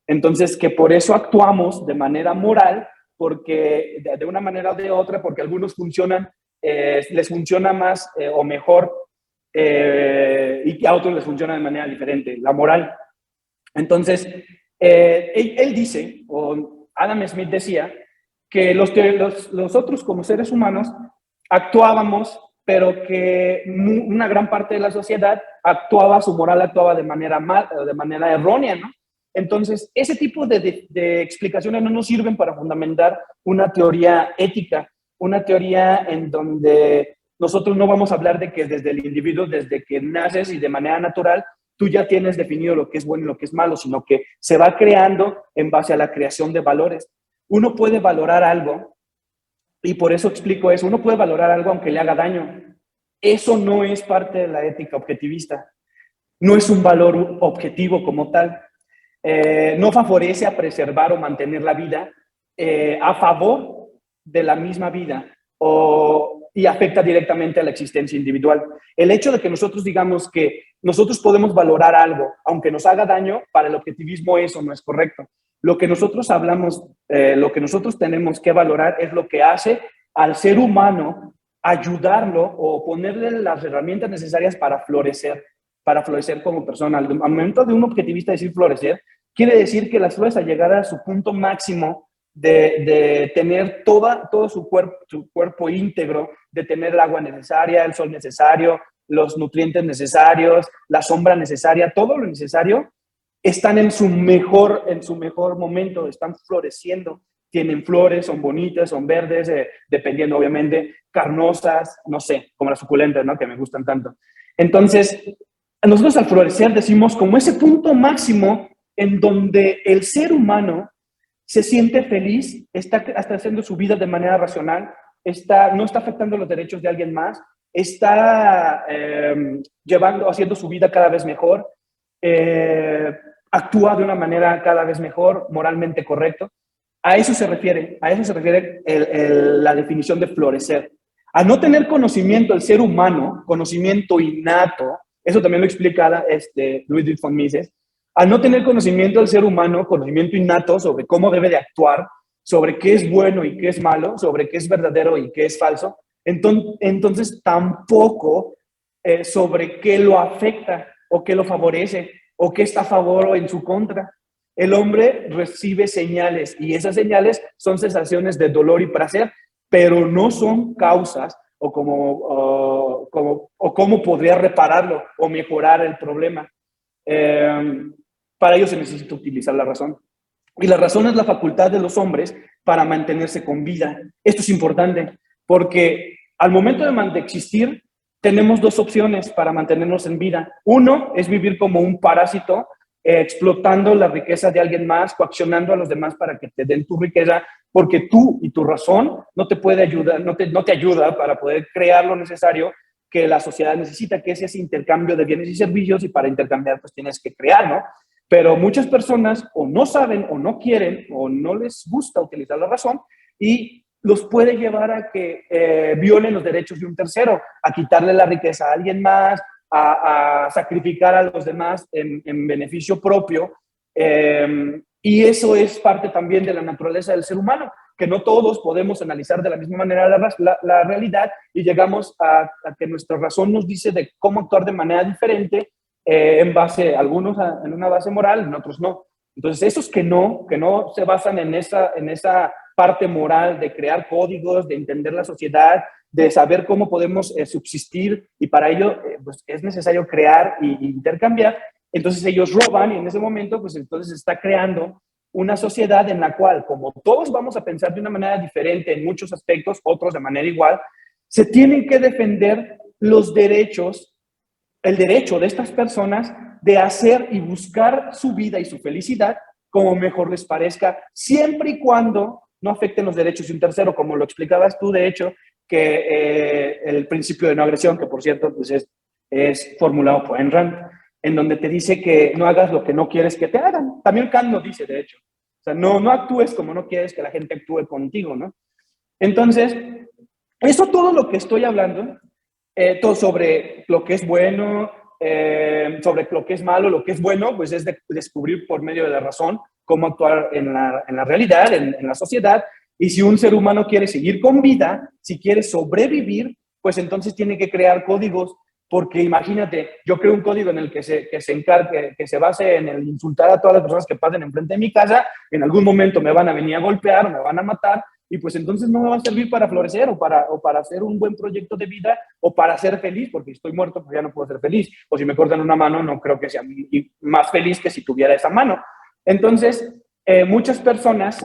Entonces, que por eso actuamos de manera moral, porque de una manera o de otra, porque algunos les funciona más o mejor y que a otros les funciona de manera diferente, la moral. Entonces, él dice, o Adam Smith decía, que nosotros como seres humanos actuábamos, pero que una gran parte de la sociedad su moral actuaba de manera errónea, ¿no? Entonces, ese tipo de explicaciones no nos sirven para fundamentar una teoría ética, una teoría en donde nosotros no vamos a hablar de que desde el individuo, desde que naces y de manera natural, tú ya tienes definido lo que es bueno y lo que es malo, sino que se va creando en base a la creación de valores. Uno puede valorar algo, y por eso explico eso, uno puede valorar algo aunque le haga daño. Eso no es parte de la ética objetivista. No es un valor objetivo como tal. No favorece a preservar o mantener la vida a favor de la misma vida y afecta directamente a la existencia individual. El hecho de que nosotros digamos que nosotros podemos valorar algo, aunque nos haga daño, para el objetivismo eso no es correcto. Lo que nosotros hablamos, lo que nosotros tenemos que valorar es lo que hace al ser humano, ayudarlo o ponerle las herramientas necesarias para florecer como persona. Al momento de un objetivista decir florecer, quiere decir que las flores al llegar a su punto máximo de tener todo su cuerpo íntegro, de tener el agua necesaria, el sol necesario, los nutrientes necesarios, la sombra necesaria, todo lo necesario, están en su mejor momento, están floreciendo, tienen flores, son bonitas, son verdes, dependiendo obviamente, carnosas, no sé, como las suculentas, ¿no? Que me gustan tanto. Entonces, nosotros al florecer decimos como ese punto máximo en donde el ser humano se siente feliz, está haciendo su vida de manera racional, no está afectando los derechos de alguien más, está haciendo su vida cada vez mejor, actúa de una manera cada vez mejor, moralmente correcto. A eso se refiere la definición de florecer. A no tener conocimiento el ser humano, conocimiento innato, eso también lo explica Ludwig von Mises, al no tener conocimiento del ser humano, conocimiento innato sobre cómo debe de actuar, sobre qué es bueno y qué es malo, sobre qué es verdadero y qué es falso, entonces tampoco sobre qué lo afecta o qué lo favorece o qué está a favor o en su contra. El hombre recibe señales y esas señales son sensaciones de dolor y placer, pero no son causas o cómo podría repararlo o mejorar el problema. Para ello se necesita utilizar la razón. Y la razón es la facultad de los hombres para mantenerse con vida. Esto es importante porque al momento de existir tenemos dos opciones para mantenernos en vida. Uno es vivir como un parásito, explotando la riqueza de alguien más, coaccionando a los demás para que te den tu riqueza, porque tú y tu razón no te puede ayudar, no te ayuda para poder crear lo necesario que la sociedad necesita, que es ese intercambio de bienes y servicios, y para intercambiar pues tienes que crear, ¿no? Pero muchas personas o no saben o no quieren o no les gusta utilizar la razón y los puede llevar a que violen los derechos de un tercero, a quitarle la riqueza a alguien más, a sacrificar a los demás en beneficio propio. Y eso es parte también de la naturaleza del ser humano, que no todos podemos analizar de la misma manera la realidad y llegamos a que nuestra razón nos dice de cómo actuar de manera diferente, en base, algunos en una base moral, en otros no. Entonces, esos que no se basan en esa parte moral de crear códigos, de entender la sociedad, de saber cómo podemos subsistir, y para ello pues es necesario crear e intercambiar. Entonces ellos roban y en ese momento pues entonces se está creando una sociedad en la cual, como todos vamos a pensar de una manera diferente en muchos aspectos, otros de manera igual, se tienen que defender los derechos, el derecho de estas personas de hacer y buscar su vida y su felicidad como mejor les parezca, siempre y cuando no afecten los derechos de un tercero, como lo explicabas tú, de hecho, que el principio de no agresión, que por cierto pues es formulado por Ayn Rand, en donde te dice que no hagas lo que no quieres que te hagan. También Kant lo dice, de hecho. O sea, no actúes como no quieres que la gente actúe contigo, ¿no? Entonces, eso todo lo que estoy hablando, todo sobre lo que es bueno, sobre lo que es malo, lo que es bueno, pues es descubrir por medio de la razón cómo actuar en la realidad, en la sociedad. Y si un ser humano quiere seguir con vida, si quiere sobrevivir, pues entonces tiene que crear códigos. Porque imagínate, yo creo un código en el que se base en el insultar a todas las personas que pasen enfrente de mi casa, en algún momento me van a venir a golpear o me van a matar, y pues entonces no me va a servir para florecer o para hacer un buen proyecto de vida o para ser feliz, porque si estoy muerto pues ya no puedo ser feliz, o si me cortan una mano no creo que sea más feliz que si tuviera esa mano. Entonces, muchas personas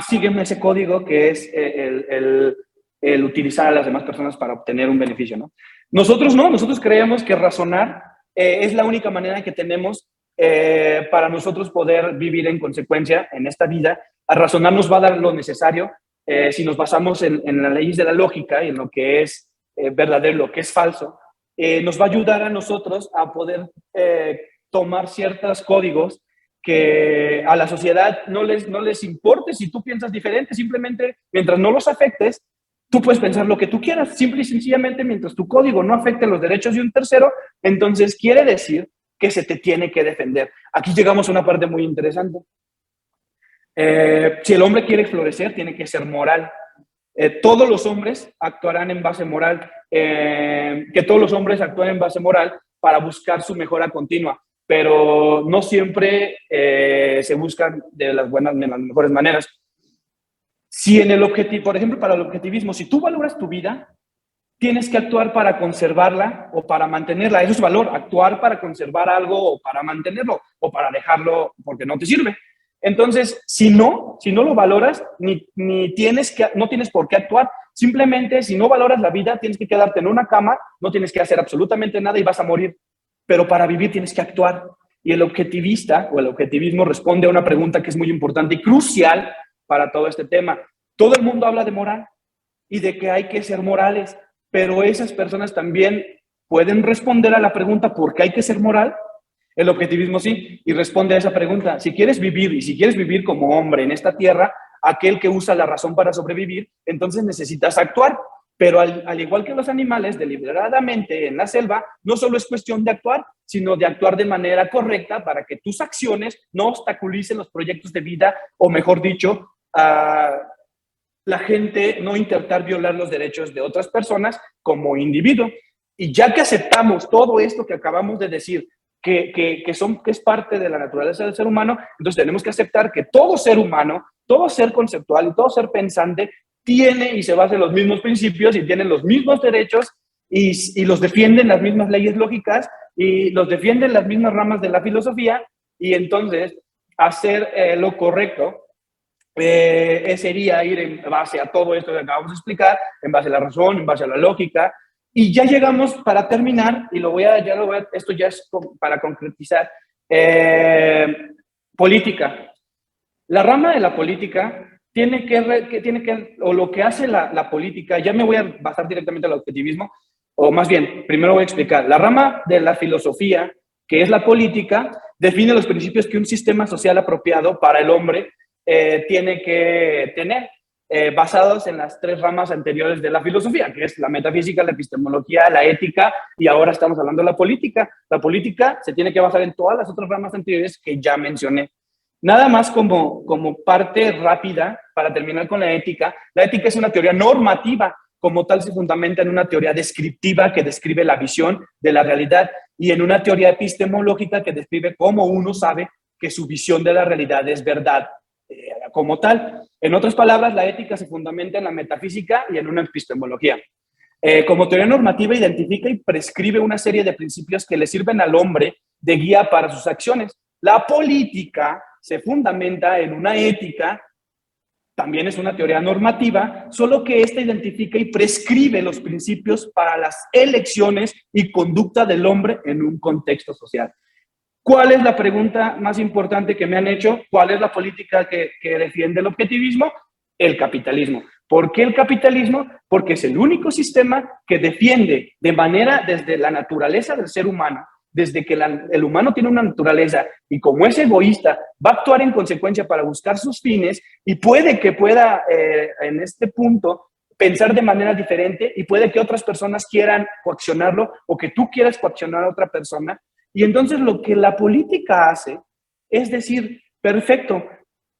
siguen ese código que es el utilizar a las demás personas para obtener un beneficio, ¿no? Nosotros no, nosotros creemos que razonar es la única manera que tenemos para nosotros poder vivir en consecuencia en esta vida. A razonar nos va a dar lo necesario si nos basamos en las leyes de la lógica y en lo que es verdadero, lo que es falso. Nos va a ayudar a nosotros a poder tomar ciertos códigos que a la sociedad no les importe si tú piensas diferente, simplemente mientras no los afectes, tú puedes pensar lo que tú quieras, simple y sencillamente mientras tu código no afecte los derechos de un tercero, entonces quiere decir que se te tiene que defender. Aquí llegamos a una parte muy interesante. Si el hombre quiere florecer, tiene que ser moral. Todos los hombres actuarán en base moral, que todos los hombres actúen en base moral para buscar su mejora continua, pero no siempre se buscan de las mejores maneras. Si en el objetivo, por ejemplo, para el objetivismo, si tú valoras tu vida, tienes que actuar para conservarla o para mantenerla. Eso es valor, actuar para conservar algo o para mantenerlo o para dejarlo porque no te sirve. Entonces, si no lo valoras, no tienes por qué actuar. Simplemente, si no valoras la vida, tienes que quedarte en una cama, no tienes que hacer absolutamente nada y vas a morir. Pero para vivir tienes que actuar. Y el objetivista o el objetivismo responde a una pregunta que es muy importante y crucial para todo este tema. Todo el mundo habla de moral y de que hay que ser morales, pero esas personas también pueden responder a la pregunta ¿por qué hay que ser moral? El objetivismo sí, y responde a esa pregunta. Si quieres vivir y si quieres vivir como hombre en esta tierra, aquel que usa la razón para sobrevivir, entonces necesitas actuar. Pero al igual que los animales, deliberadamente en la selva, no solo es cuestión de actuar, sino de actuar de manera correcta para que tus acciones no obstaculicen los proyectos de vida, o mejor dicho, la gente no intentar violar los derechos de otras personas como individuo. Y ya que aceptamos todo esto que acabamos de decir, que es parte de la naturaleza del ser humano, entonces tenemos que aceptar que todo ser humano, todo ser conceptual y todo ser pensante tiene y se basa en los mismos principios y tiene los mismos derechos y los defienden las mismas leyes lógicas y los defienden las mismas ramas de la filosofía, y entonces hacer lo correcto sería ir en base a todo esto que acabamos de explicar, en base a la razón, en base a la lógica. Y ya llegamos para terminar, y esto ya es para concretizar, política. La rama de la política o lo que hace la política, ya me voy a basar directamente al objetivismo, o más bien, primero voy a explicar. La rama de la filosofía, que es la política, define los principios que un sistema social apropiado para el hombre tiene que tener, basados en las tres ramas anteriores de la filosofía, que es la metafísica, la epistemología, la ética, y ahora estamos hablando de la política. La política se tiene que basar en todas las otras ramas anteriores que ya mencioné. Nada más como parte rápida, para terminar con la ética es una teoría normativa, como tal se fundamenta en una teoría descriptiva que describe la visión de la realidad y en una teoría epistemológica que describe cómo uno sabe que su visión de la realidad es verdad como tal. En otras palabras, la ética se fundamenta en la metafísica y en una epistemología. Como teoría normativa identifica y prescribe una serie de principios que le sirven al hombre de guía para sus acciones. La política se fundamenta en una ética, también es una teoría normativa, solo que esta identifica y prescribe los principios para las elecciones y conducta del hombre en un contexto social. ¿Cuál es la pregunta más importante que me han hecho? ¿Cuál es la política que defiende el objetivismo? El capitalismo. ¿Por qué el capitalismo? Porque es el único sistema que defiende de manera desde la naturaleza del ser humano, desde que el humano tiene una naturaleza y como es egoísta, va a actuar en consecuencia para buscar sus fines y puede en este punto pensar de manera diferente y puede que otras personas quieran coaccionarlo o que tú quieras coaccionar a otra persona. Y entonces lo que la política hace es decir, perfecto,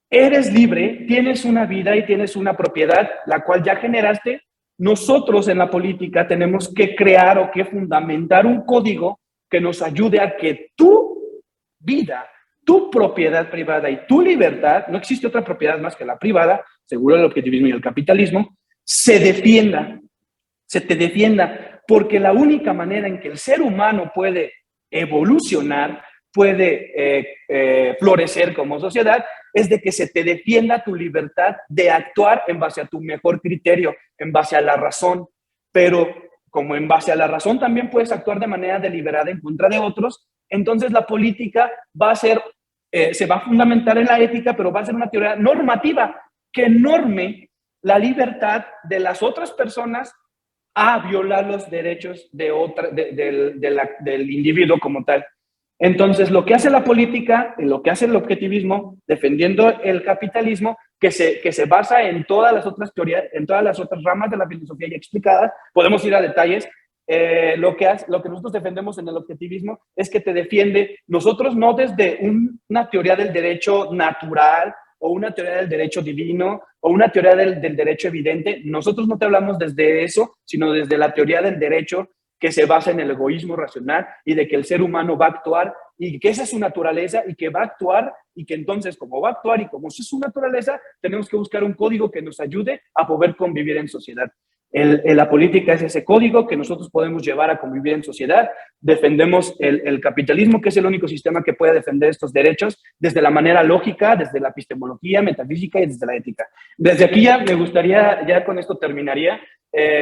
eres libre, tienes una vida y tienes una propiedad, la cual ya generaste. Nosotros en la política tenemos que crear o que fundamentar un código que nos ayude a que tu vida, tu propiedad privada y tu libertad, no existe otra propiedad más que la privada, según el objetivismo y el capitalismo, se te defienda, porque la única manera en que el ser humano puede evolucionar, puede florecer como sociedad, es de que se te defienda tu libertad de actuar en base a tu mejor criterio, en base a la razón. Pero como en base a la razón también puedes actuar de manera deliberada en contra de otros, entonces la política se va a fundamentar en la ética, pero va a ser una teoría normativa que norme la libertad de las otras personas a violar los derechos del individuo como tal. Entonces, lo que hace la política y lo que hace el objetivismo, defendiendo el capitalismo, que se basa en todas las otras teorías, en todas las otras ramas de la filosofía ya explicadas, podemos ir a detalles. Lo que nosotros defendemos en el objetivismo es que te defiende, nosotros no desde una teoría del derecho natural o una teoría del derecho divino o una teoría del derecho evidente, nosotros no te hablamos desde eso, sino desde la teoría del derecho que se basa en el egoísmo racional y de que el ser humano va a actuar y que esa es su naturaleza y que va a actuar y que entonces como va a actuar y como esa es su naturaleza, tenemos que buscar un código que nos ayude a poder convivir en sociedad. La política es ese código que nosotros podemos llevar a convivir en sociedad. Defendemos el capitalismo, que es el único sistema que puede defender estos derechos desde la manera lógica, desde la epistemología, metafísica y desde la ética. Desde aquí ya me gustaría, ya con esto terminaría,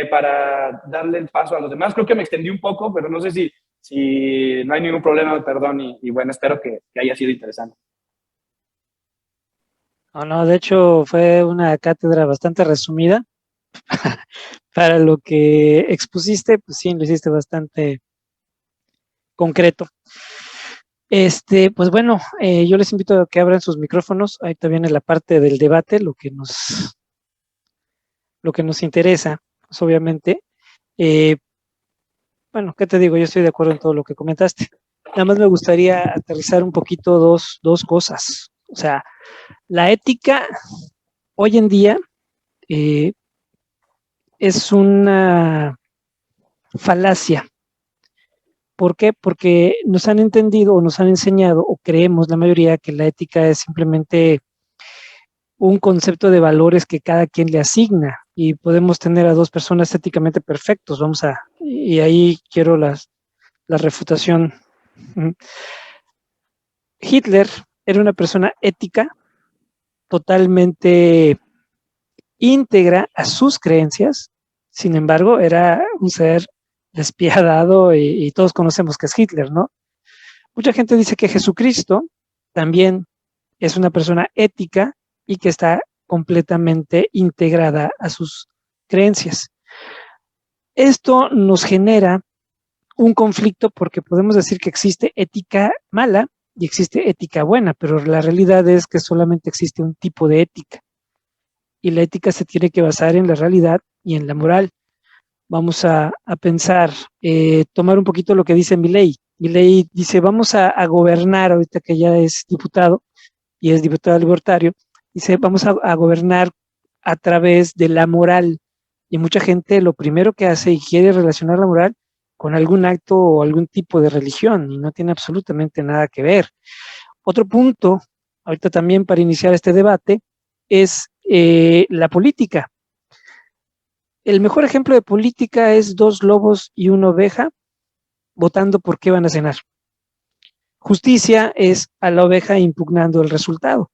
para darle el paso a los demás. Creo que me extendí un poco, pero no sé si Si no hay ningún problema, perdón, y bueno, espero que haya sido interesante. No, no, de hecho fue una cátedra bastante resumida. Para lo que expusiste, pues sí, lo hiciste bastante concreto. Pues bueno, yo les invito a que abran sus micrófonos. Ahorita viene la parte del debate, lo que nos interesa, pues obviamente. Eh, bueno, ¿qué te digo? Yo estoy de acuerdo en todo lo que comentaste. Nada más me gustaría aterrizar un poquito dos cosas. O sea, la ética hoy en día eh, es una falacia. ¿Por qué? Porque nos han entendido o nos han enseñado o creemos la mayoría que la ética es simplemente un concepto de valores que cada quien le asigna y podemos tener a dos personas éticamente perfectos. Y ahí quiero la refutación. Hitler era una persona ética totalmente íntegra a sus creencias, sin embargo, era un ser despiadado y todos conocemos que es Hitler, ¿no? Mucha gente dice que Jesucristo también es una persona ética y que está completamente integrada a sus creencias. Esto nos genera un conflicto porque podemos decir que existe ética mala y existe ética buena, pero la realidad es que solamente existe un tipo de ética y la ética se tiene que basar en la realidad y en la moral. Vamos a pensar, tomar un poquito lo que dice Milei. Milei dice, vamos a gobernar, ahorita que ya es diputado y es diputado libertario, dice, vamos a gobernar a través de la moral. Y mucha gente lo primero que hace y quiere relacionar la moral con algún acto o algún tipo de religión y no tiene absolutamente nada que ver. Otro punto, ahorita también para iniciar este debate, es la política. El mejor ejemplo de política es dos lobos y una oveja votando por qué van a cenar. Justicia es a la oveja impugnando el resultado,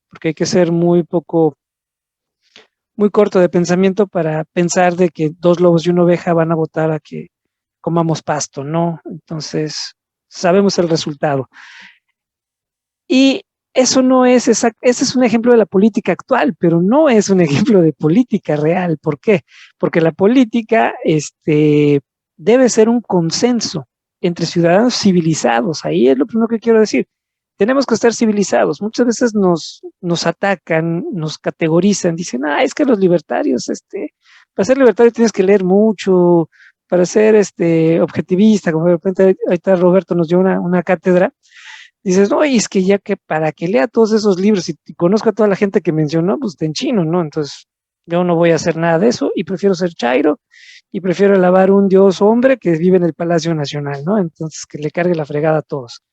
porque hay que ser muy corto de pensamiento para pensar de que dos lobos y una oveja van a votar a que comamos pasto, ¿no? Entonces, sabemos el resultado. Y eso no es exacto, ese es un ejemplo de la política actual, pero no es un ejemplo de política real. ¿Por qué? Porque la política debe ser un consenso entre ciudadanos civilizados. Ahí es lo primero que quiero decir. Tenemos que estar civilizados. Muchas veces nos atacan, nos categorizan, dicen, es que los libertarios, para ser libertario tienes que leer mucho, para ser objetivista, como de repente ahorita Roberto nos dio una cátedra. Dices, no, y es que ya que para que lea todos esos libros y conozca a toda la gente que mencionó, pues te enchino, ¿no? Entonces, yo no voy a hacer nada de eso y prefiero ser chairo y prefiero alabar un Dios hombre que vive en el Palacio Nacional, ¿no? Entonces, que le cargue la fregada a todos.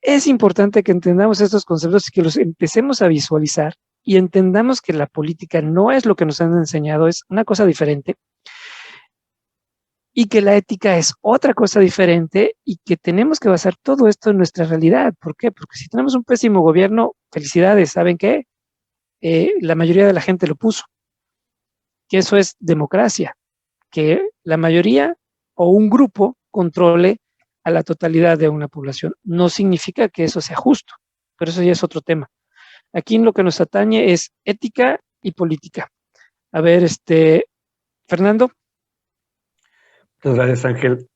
Es importante que entendamos estos conceptos y que los empecemos a visualizar y entendamos que la política no es lo que nos han enseñado, es una cosa diferente y que la ética es otra cosa diferente y que tenemos que basar todo esto en nuestra realidad. ¿Por qué? Porque si tenemos un pésimo gobierno, felicidades, ¿saben qué? La mayoría de la gente lo puso, que eso es democracia, que la mayoría o un grupo controle a la totalidad de una población. No significa que eso sea justo, pero eso ya es otro tema. Aquí lo que nos atañe es ética y política. A ver, Fernando. Muchas gracias, Ángel.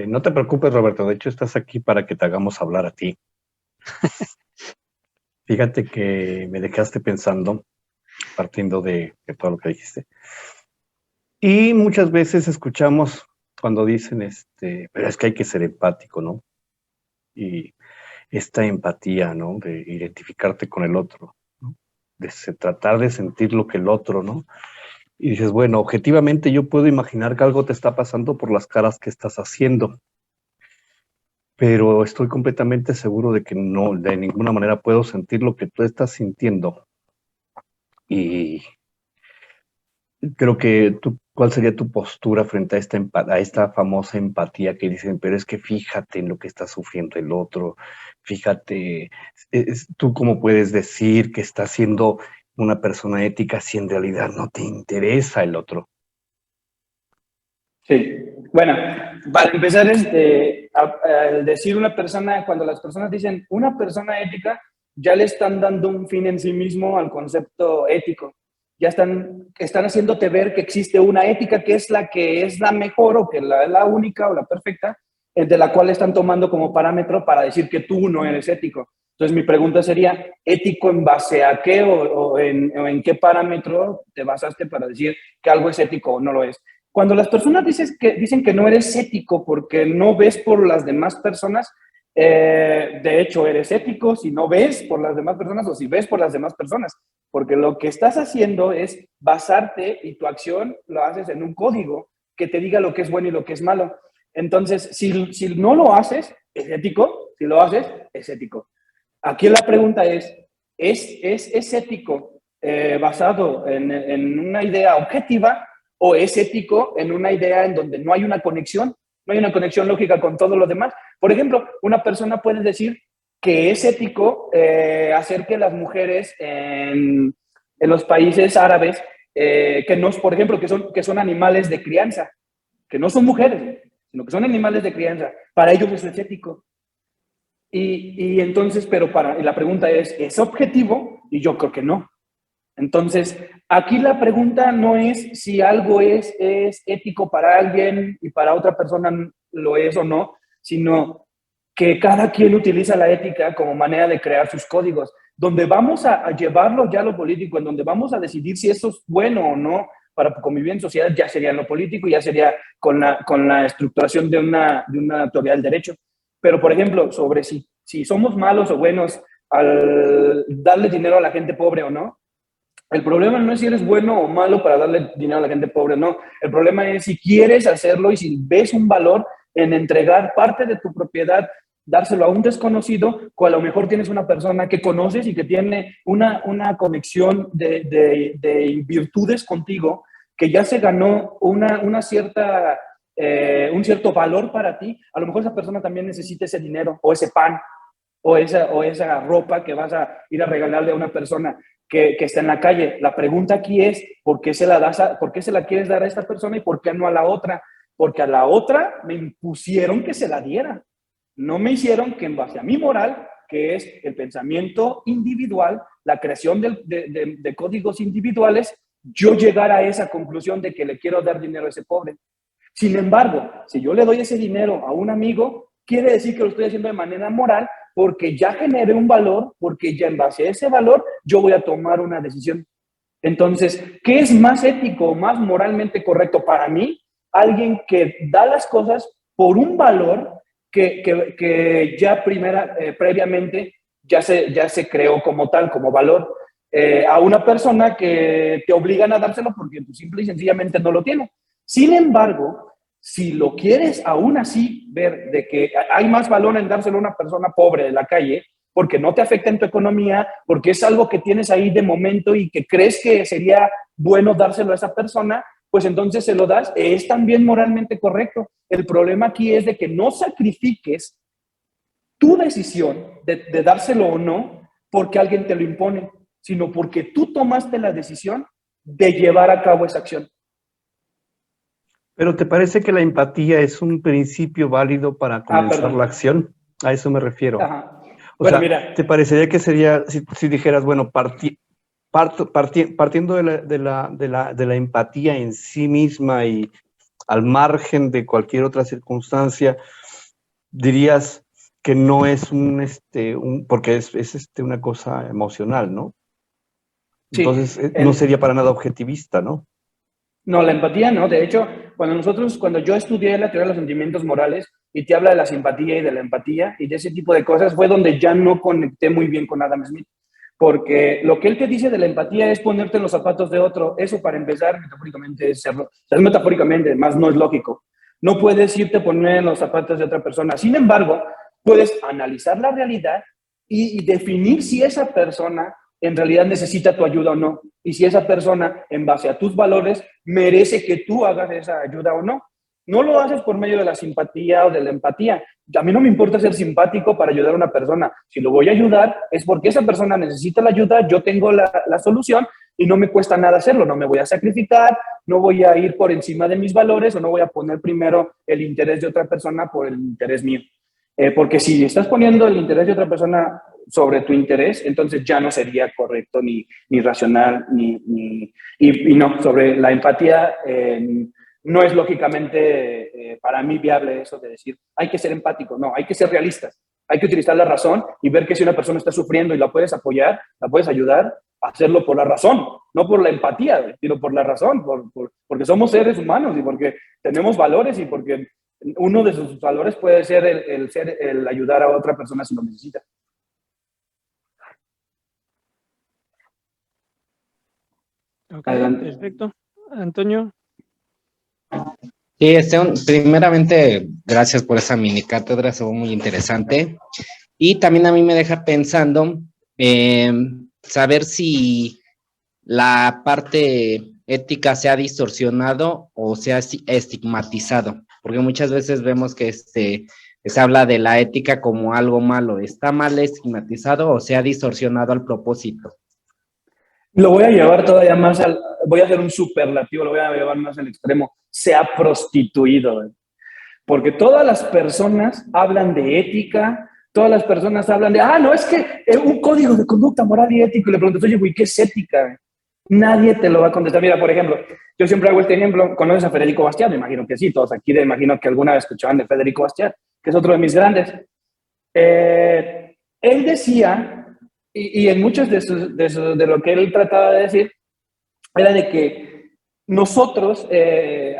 No te preocupes, Roberto. De hecho, estás aquí para que te hagamos hablar a ti. Fíjate que me dejaste pensando, partiendo de todo lo que dijiste. Y muchas veces escuchamos cuando dicen, pero es que hay que ser empático, ¿no? Y esta empatía, ¿no? De identificarte con el otro, ¿no? De tratar de sentir lo que el otro, ¿no? Y dices, bueno, objetivamente yo puedo imaginar que algo te está pasando por las caras que estás haciendo, pero estoy completamente seguro de que no, de ninguna manera puedo sentir lo que tú estás sintiendo. Y creo que ¿cuál sería tu postura frente a esta famosa empatía que dicen, pero es que fíjate en lo que está sufriendo el otro, fíjate, tú cómo puedes decir que estás siendo una persona ética si en realidad no te interesa el otro? Sí, bueno, para empezar, al decir una persona, cuando las personas dicen una persona ética, ya le están dando un fin en sí mismo al concepto ético. Ya están haciéndote ver que existe una ética que es la mejor o que la única o la perfecta, de la cual están tomando como parámetro para decir que tú no eres ético. Entonces mi pregunta sería, ¿ético en base a qué o en qué parámetro te basaste para decir que algo es ético o no lo es? Cuando las personas dicen que no eres ético porque no ves por las demás personas, de hecho eres ético si no ves por las demás personas o si ves por las demás personas, porque lo que estás haciendo es basarte y tu acción lo haces en un código que te diga lo que es bueno y lo que es malo. Entonces, si no lo haces, es ético; si lo haces, es ético. Aquí la pregunta ¿es ético basado en una idea objetiva o es ético en una idea en donde no hay una conexión lógica con todo lo demás? Por ejemplo, una persona puede decir que es ético hacer que las mujeres en los países árabes, por ejemplo, que son animales de crianza, que no son mujeres, sino que son animales de crianza. Para ellos eso es ético. Y entonces, y la pregunta ¿es objetivo? Y yo creo que no. Entonces, aquí la pregunta no es si algo es ético para alguien y para otra persona lo es o no, sino que cada quien utiliza la ética como manera de crear sus códigos. Donde vamos a llevarlo ya a lo político, en donde vamos a decidir si eso es bueno o no para convivir en sociedad, ya sería en lo político, ya sería con la estructuración de una teoría del derecho. Pero, por ejemplo, sobre si somos malos o buenos al darle dinero a la gente pobre o no, el problema no es si eres bueno o malo para darle dinero a la gente pobre, no. El problema es si quieres hacerlo y si ves un valor en entregar parte de tu propiedad, dárselo a un desconocido, o a lo mejor tienes una persona que conoces y que tiene una conexión de virtudes contigo, que ya se ganó un cierto valor para ti. A lo mejor esa persona también necesita ese dinero o ese pan o esa ropa que vas a ir a regalarle a una persona que está en la calle. La pregunta aquí es, ¿por qué se la quieres dar a esta persona y por qué no a la otra? Porque a la otra me impusieron que se la diera. No me hicieron que en base a mi moral, que es el pensamiento individual, la creación de códigos individuales, yo llegara a esa conclusión de que le quiero dar dinero a ese pobre. Sin embargo, si yo le doy ese dinero a un amigo, quiere decir que lo estoy haciendo de manera moral, porque ya generé un valor, porque ya en base a ese valor yo voy a tomar una decisión. Entonces, ¿qué es más ético o más moralmente correcto para mí? Alguien que da las cosas por un valor que ya previamente ya se creó como tal, como valor, a una persona que te obligan a dárselo porque tú simple y sencillamente no lo tienes. Sin embargo, si lo quieres aún así ver de que hay más valor en dárselo a una persona pobre de la calle, porque no te afecta en tu economía, porque es algo que tienes ahí de momento y que crees que sería bueno dárselo a esa persona, pues entonces se lo das, es también moralmente correcto. El problema aquí es de que no sacrifiques tu decisión de dárselo o no porque alguien te lo impone, sino porque tú tomaste la decisión de llevar a cabo esa acción. ¿Pero te parece que la empatía es un principio válido para comenzar la acción? A eso me refiero. Ajá. Bueno, mira, ¿te parecería que sería, si dijeras, bueno, partiendo de la empatía en sí misma y al margen de cualquier otra circunstancia, dirías que no es porque es una cosa emocional, ¿no? Sí, entonces no sería para nada objetivista, ¿no? No, la empatía no. De hecho, cuando yo estudié la teoría de los sentimientos morales y te habla de la simpatía y de la empatía y de ese tipo de cosas, fue donde ya no conecté muy bien con Adam Smith. Porque lo que él te dice de la empatía es ponerte en los zapatos de otro. Eso, para empezar, metafóricamente es serlo. O sea, es metafóricamente, más no es lógico. No puedes irte a poner en los zapatos de otra persona. Sin embargo, puedes analizar la realidad y definir si esa persona en realidad necesita tu ayuda o no. Y si esa persona, en base a tus valores, merece que tú hagas esa ayuda o no. No lo haces por medio de la simpatía o de la empatía. A mí no me importa ser simpático para ayudar a una persona. Si lo voy a ayudar es porque esa persona necesita la ayuda, yo tengo la solución y no me cuesta nada hacerlo. No me voy a sacrificar, no voy a ir por encima de mis valores o no voy a poner primero el interés de otra persona por el interés mío. Porque si estás poniendo el interés de otra persona sobre tu interés, entonces ya no sería correcto ni racional, y no, sobre la empatía, no es lógicamente para mí viable eso de decir, hay que ser empático, no, hay que ser realistas, hay que utilizar la razón y ver que si una persona está sufriendo y la puedes apoyar, la puedes ayudar, hacerlo por la razón, no por la empatía, sino por la razón, porque somos seres humanos y porque tenemos valores y porque uno de sus valores puede ser el ayudar a otra persona si lo necesita. Ok, Adelante. perfecto. Antonio. Sí, primeramente, gracias por esa mini cátedra, estuvo muy interesante. Y también a mí me deja pensando saber si la parte ética se ha distorsionado o se ha estigmatizado, porque muchas veces vemos que se habla de la ética como algo malo. ¿Está mal estigmatizado o se ha distorsionado al propósito? Lo voy a llevar todavía más voy a hacer un superlativo, lo voy a llevar más al extremo, se ha prostituido, porque todas las personas hablan de ética, todas las personas hablan de, no, es que un código de conducta moral y ético, y le preguntas, oye, güey, ¿qué es ética? Nadie te lo va a contestar. Mira, por ejemplo, yo siempre hago este ejemplo, ¿conoces a Federico Bastiat? Me imagino que sí, todos aquí me imagino que alguna vez escuchaban de Federico Bastiat, que es otro de mis grandes. Él decía, y en muchos de lo que él trataba de decir, era de que nosotros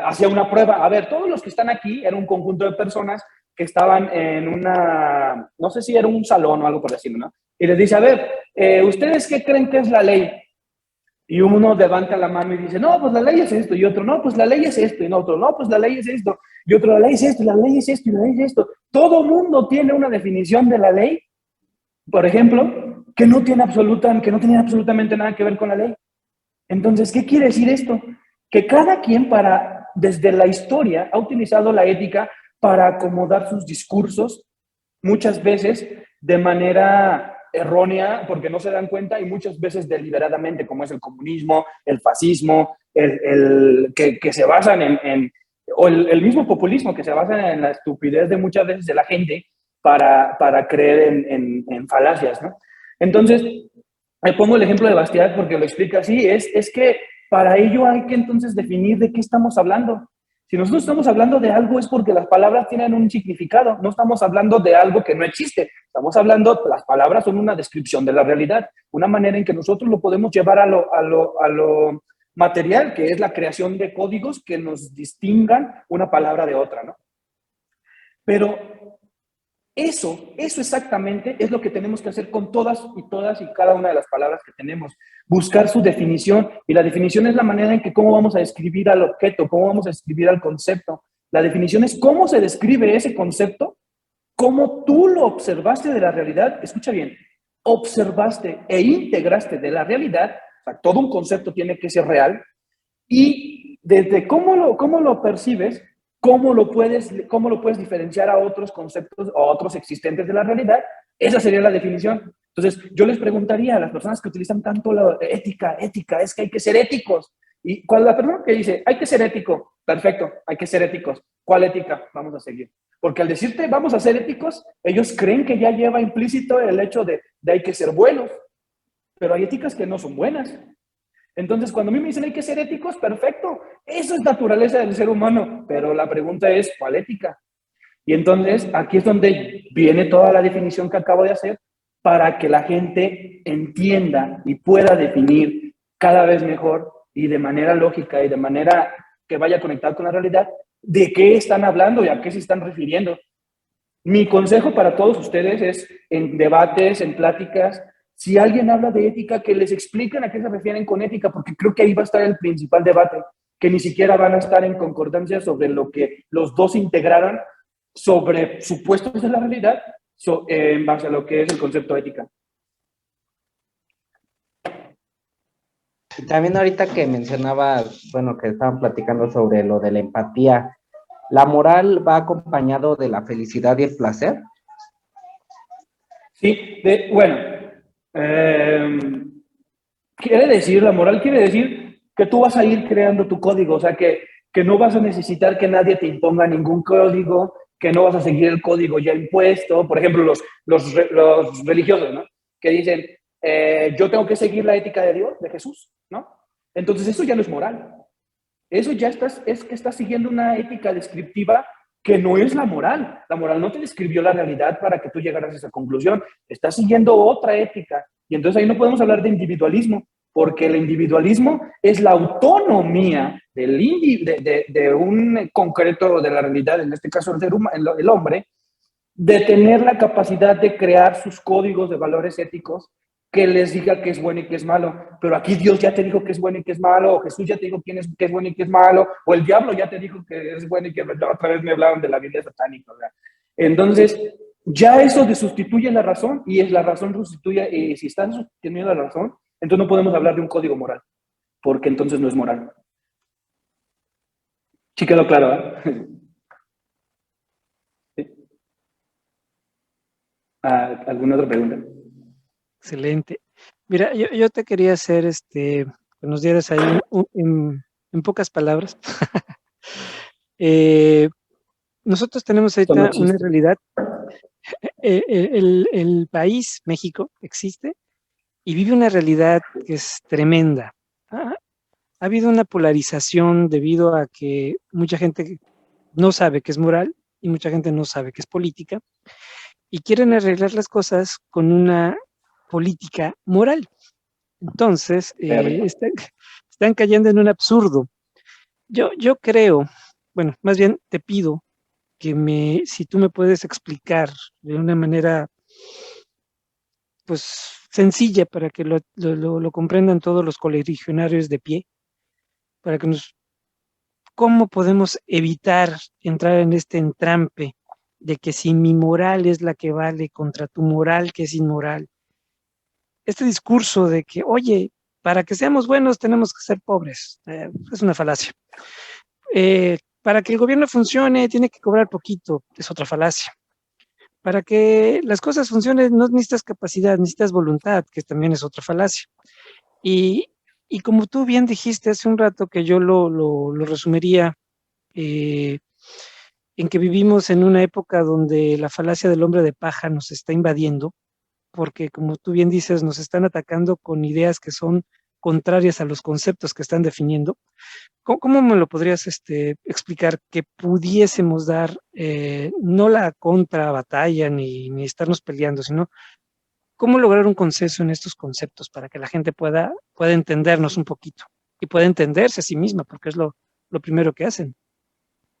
hacía una prueba. A ver, todos los que están aquí eran un conjunto de personas que estaban en una, no sé si era un salón o algo por decirlo, ¿no? Y les dice, a ver, ¿ustedes qué creen que es la ley? Y uno levanta la mano y dice, no, pues la ley es esto. Y otro, no, pues la ley es esto. Y otro, no, pues la ley es esto. Y otro, la ley es esto, y la ley es esto, y la ley es esto. Todo mundo tiene una definición de la ley, por ejemplo, que no tiene absolutamente nada que ver con la ley. Entonces, ¿qué quiere decir esto? Que cada quien desde la historia ha utilizado la ética para acomodar sus discursos, muchas veces de manera errónea, porque no se dan cuenta, y muchas veces deliberadamente, como es el comunismo, el fascismo, que se basan o el mismo populismo, que se basa en la estupidez de muchas veces de la gente para creer en falacias, ¿no? Entonces, me pongo el ejemplo de Bastiat porque lo explica así, es que para ello hay que entonces definir de qué estamos hablando. Si nosotros estamos hablando de algo es porque las palabras tienen un significado, no estamos hablando de algo que no existe, estamos hablando, las palabras son una descripción de la realidad, una manera en que nosotros lo podemos llevar a lo material, que es la creación de códigos que nos distingan una palabra de otra, ¿no? Pero eso exactamente es lo que tenemos que hacer con todas y cada una de las palabras que tenemos. Buscar su definición, y la definición es la manera en que cómo vamos a describir al objeto, cómo vamos a describir al concepto. La definición es cómo se describe ese concepto, cómo tú lo observaste de la realidad, escucha bien, observaste e integraste de la realidad, o sea, todo un concepto tiene que ser real, y desde cómo lo percibes, cómo lo puedes diferenciar a otros conceptos o a otros existentes de la realidad, esa sería la definición. Entonces, yo les preguntaría a las personas que utilizan tanto la ética, es que hay que ser éticos. Y cuando la persona que dice, hay que ser ético, perfecto, hay que ser éticos. ¿Cuál ética vamos a seguir? Porque al decirte, vamos a ser éticos, ellos creen que ya lleva implícito el hecho de hay que ser buenos, pero hay éticas que no son buenas. Entonces, cuando a mí me dicen hay que ser éticos, perfecto, eso es naturaleza del ser humano, pero la pregunta es, ¿cuál ética? Y entonces, aquí es donde viene toda la definición que acabo de hacer para que la gente entienda y pueda definir cada vez mejor y de manera lógica y de manera que vaya conectada con la realidad de qué están hablando y a qué se están refiriendo. Mi consejo para todos ustedes es, en debates, en pláticas, si alguien habla de ética, que les expliquen a qué se refieren con ética, porque creo que ahí va a estar el principal debate, que ni siquiera van a estar en concordancia sobre lo que los dos integraron sobre supuestos de la realidad en base a lo que es el concepto de ética. Y también ahorita que mencionaba, bueno, que estaban platicando sobre lo de la empatía, ¿la moral va acompañado de la felicidad y el placer? Sí, bueno, la moral quiere decir que tú vas a ir creando tu código, o sea, que no vas a necesitar que nadie te imponga ningún código, que no vas a seguir el código ya impuesto. Por ejemplo, los religiosos, ¿no? Que dicen, yo tengo que seguir la ética de Dios, de Jesús, ¿no? Entonces eso ya no es moral. Eso ya es que estás siguiendo una ética descriptiva que no es la moral. La moral no te describió la realidad para que tú llegaras a esa conclusión. Estás siguiendo otra ética. Y entonces ahí no podemos hablar de individualismo, porque el individualismo es la autonomía de un concreto de la realidad, en este caso el ser humano, el hombre, de tener la capacidad de crear sus códigos de valores éticos que les diga qué es bueno y qué es malo. Pero aquí Dios ya te dijo qué es bueno y qué es malo, o Jesús ya te dijo qué es bueno y qué es malo, o el diablo ya te dijo que es bueno y que otra vez me hablaron de la Biblia satánica, ¿verdad? Entonces, ya eso sustituye la razón, y es la razón sustituye, y si están sustituyendo la razón, entonces no podemos hablar de un código moral, porque entonces no es moral. Sí quedó claro, ¿eh? ¿Sí? ¿Alguna otra pregunta? Excelente. Mira, yo te quería hacer, que nos dieras ahí en pocas palabras. Nosotros tenemos ahorita una realidad. El país, México, existe y vive una realidad que es tremenda. Ha habido una polarización debido a que mucha gente no sabe qué es moral y mucha gente no sabe qué es política, y quieren arreglar las cosas con una política moral. Entonces, están cayendo en un absurdo. Yo creo, bueno, más bien te pido que si tú me puedes explicar de una manera, pues, sencilla, para que lo comprendan todos los colegionarios de pie, para que ¿cómo podemos evitar entrar en este entrampe de que si mi moral es la que vale contra tu moral que es inmoral? Este discurso de que, oye, para que seamos buenos tenemos que ser pobres, es una falacia. Para que el gobierno funcione tiene que cobrar poquito, es otra falacia. Para que las cosas funcionen no necesitas capacidad, necesitas voluntad, que también es otra falacia. Y como tú bien dijiste hace un rato, que yo lo resumiría en que vivimos en una época donde la falacia del hombre de paja nos está invadiendo, porque como tú bien dices, nos están atacando con ideas que son contrarias a los conceptos que están definiendo. ¿Cómo me lo podrías explicar, que pudiésemos dar no la contrabatalla ni estarnos peleando, sino cómo lograr un consenso en estos conceptos para que la gente pueda entendernos un poquito y pueda entenderse a sí misma, porque es lo primero que hacen?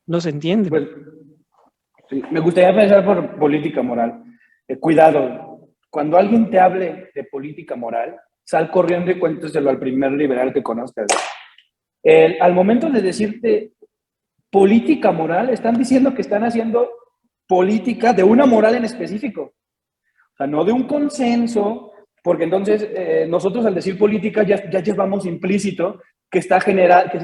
No se entienden. Pues, sí, me gustaría empezar por política moral. Cuidado, cuando alguien te hable de política moral, sal corriendo y cuénteselo al primer liberal que conozcas. Al momento de decirte política moral, están diciendo que están haciendo política de una moral en específico. O sea, no de un consenso, porque entonces nosotros al decir política ya llevamos implícito que se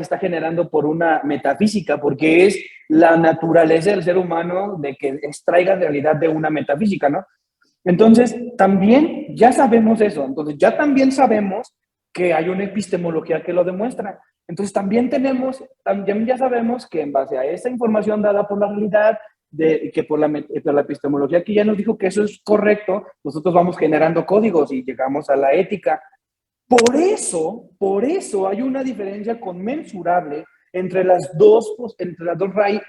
está generando por una metafísica, porque es la naturaleza del ser humano de que extraiga realidad de una metafísica, ¿no? Entonces, también ya sabemos eso. Entonces, ya también sabemos que hay una epistemología que lo demuestra. Entonces, también ya sabemos que en base a esa información dada por la realidad, que por la epistemología que ya nos dijo que eso es correcto, nosotros vamos generando códigos y llegamos a la ética. Por eso hay una diferencia conmensurable entre las dos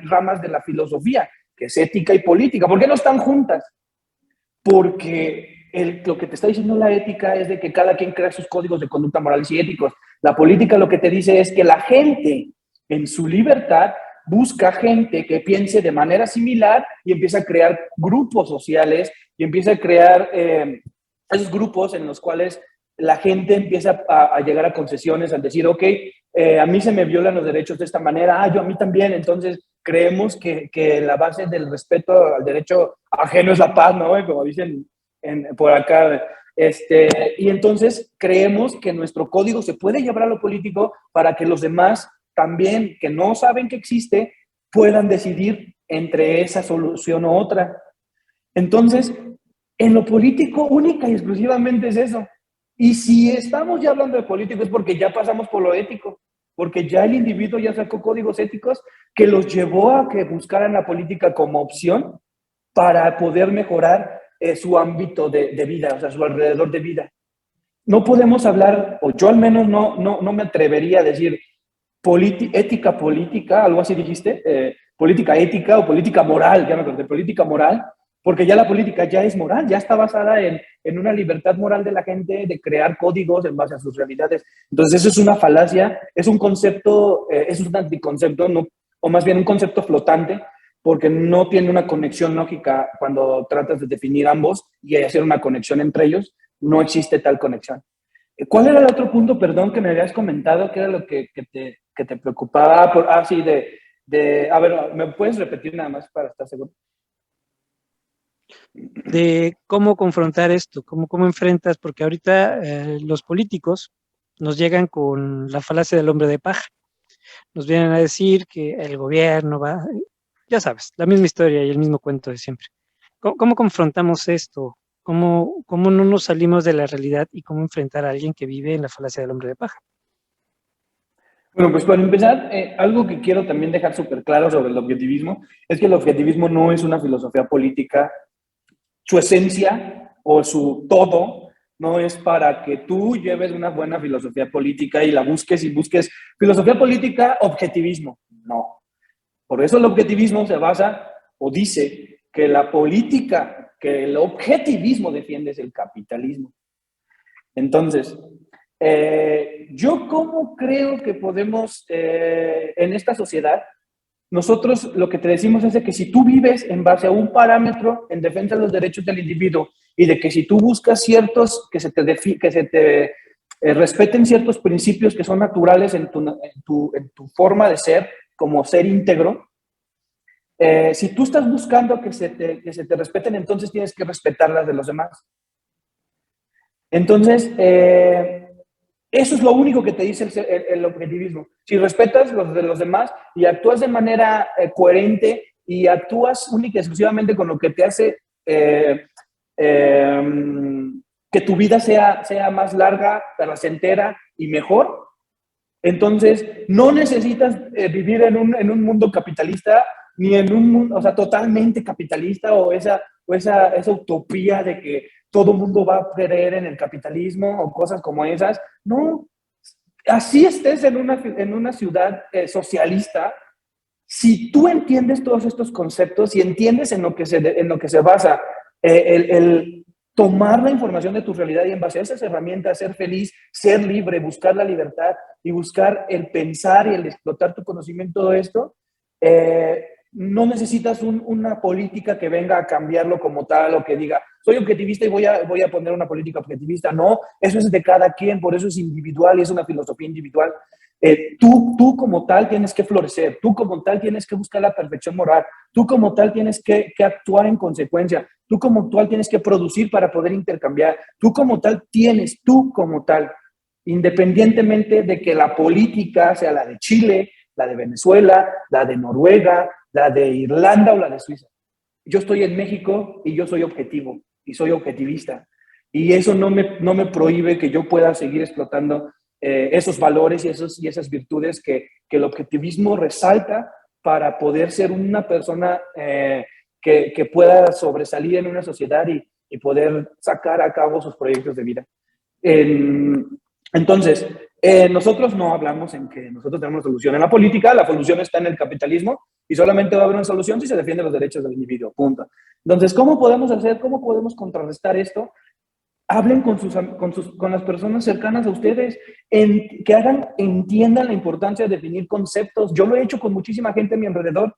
ramas de la filosofía, que es ética y política. ¿Por qué no están juntas? Porque lo que te está diciendo la ética es de que cada quien crea sus códigos de conducta morales y éticos. La política lo que te dice es que la gente, en su libertad, busca gente que piense de manera similar y empieza a crear grupos sociales y empieza a crear esos grupos en los cuales la gente empieza a llegar a concesiones, al decir, ok, a mí se me violan los derechos de esta manera, yo a mí también. Entonces creemos que la base del respeto al derecho ajeno es la paz, ¿no? Como dicen por acá. Y entonces creemos que nuestro código se puede llevar a lo político para que los demás también, que no saben que existe, puedan decidir entre esa solución u otra. Entonces, en lo político, única y exclusivamente es eso. Y si estamos ya hablando de político es porque ya pasamos por lo ético. porque ya el individuo ya sacó códigos éticos que los llevó a que buscaran la política como opción para poder mejorar su ámbito de vida, o sea, su alrededor de vida. No podemos hablar, o yo al menos no me atrevería a decir ética política, algo así dijiste, política ética o política moral, ya me acordé, política moral, porque ya la política ya es moral, ya está basada en una libertad moral de la gente de crear códigos en base a sus realidades. Entonces eso es una falacia, es un concepto, es un anticoncepto, no, o más bien un concepto flotante, porque no tiene una conexión lógica cuando tratas de definir ambos y hacer una conexión entre ellos, no existe tal conexión. ¿Cuál era el otro punto, perdón, que me habías comentado? ¿Qué era lo que te preocupaba? Sí, a ver, ¿me puedes repetir nada más para estar seguro? De cómo confrontar esto, cómo enfrentas, porque ahorita los políticos nos llegan con la falacia del hombre de paja. Nos vienen a decir que el gobierno va, ya sabes, la misma historia y el mismo cuento de siempre. ¿Cómo confrontamos esto? ¿Cómo no nos salimos de la realidad y cómo enfrentar a alguien que vive en la falacia del hombre de paja? Bueno, pues para empezar, algo que quiero también dejar súper claro sobre el objetivismo es que el objetivismo no es una filosofía política. Su esencia o su todo no es para que tú lleves una buena filosofía política y la busques y busques filosofía política, objetivismo. No. Por eso el objetivismo se basa o dice que la política, que el objetivismo defiende es el capitalismo. Entonces, yo cómo creo que podemos, en esta sociedad, nosotros lo que te decimos es de que si tú vives en base a un parámetro en defensa de los derechos del individuo y de que si tú buscas ciertos, que se te respeten ciertos principios que son naturales en tu forma de ser, como ser íntegro, si tú estás buscando que se te respeten, entonces tienes que respetar las de los demás. Entonces, eso es lo único que te dice el objetivismo. Si respetas los de los demás y actúas de manera coherente y actúas única y exclusivamente con lo que te hace que tu vida sea más larga, placentera y mejor, entonces no necesitas vivir en un mundo capitalista ni en un mundo, o sea, totalmente capitalista o esa utopía de que todo mundo va a creer en el capitalismo o cosas como esas. No, así estés en una ciudad socialista, si tú entiendes todos estos conceptos y entiendes en lo que se basa el tomar la información de tu realidad y en base a esas herramientas ser feliz, ser libre, buscar la libertad y buscar el pensar y el explotar tu conocimiento, todo esto, no necesitas una política que venga a cambiarlo como tal o que diga, soy objetivista y voy a poner una política objetivista. No, eso es de cada quien, por eso es individual y es una filosofía individual. Tú como tal tienes que florecer, tú como tal tienes que buscar la perfección moral, tú como tal tienes que actuar en consecuencia, tú como tal tienes que producir para poder intercambiar, tú como tal, independientemente de que la política sea la de Chile, la de Venezuela, la de Noruega, la de Irlanda o la de Suiza. Yo estoy en México y yo soy objetivo y soy objetivista. Y eso no me prohíbe que yo pueda seguir explotando esos valores y esas virtudes que el objetivismo resalta para poder ser una persona que pueda sobresalir en una sociedad y poder sacar a cabo sus proyectos de vida. Entonces, nosotros no hablamos en que nosotros tenemos una solución en la política, la solución está en el capitalismo y solamente va a haber una solución si se defienden los derechos del individuo, punto. Entonces, ¿cómo podemos contrarrestar esto? Hablen con las personas cercanas a ustedes, que entiendan la importancia de definir conceptos. Yo lo he hecho con muchísima gente a mi alrededor.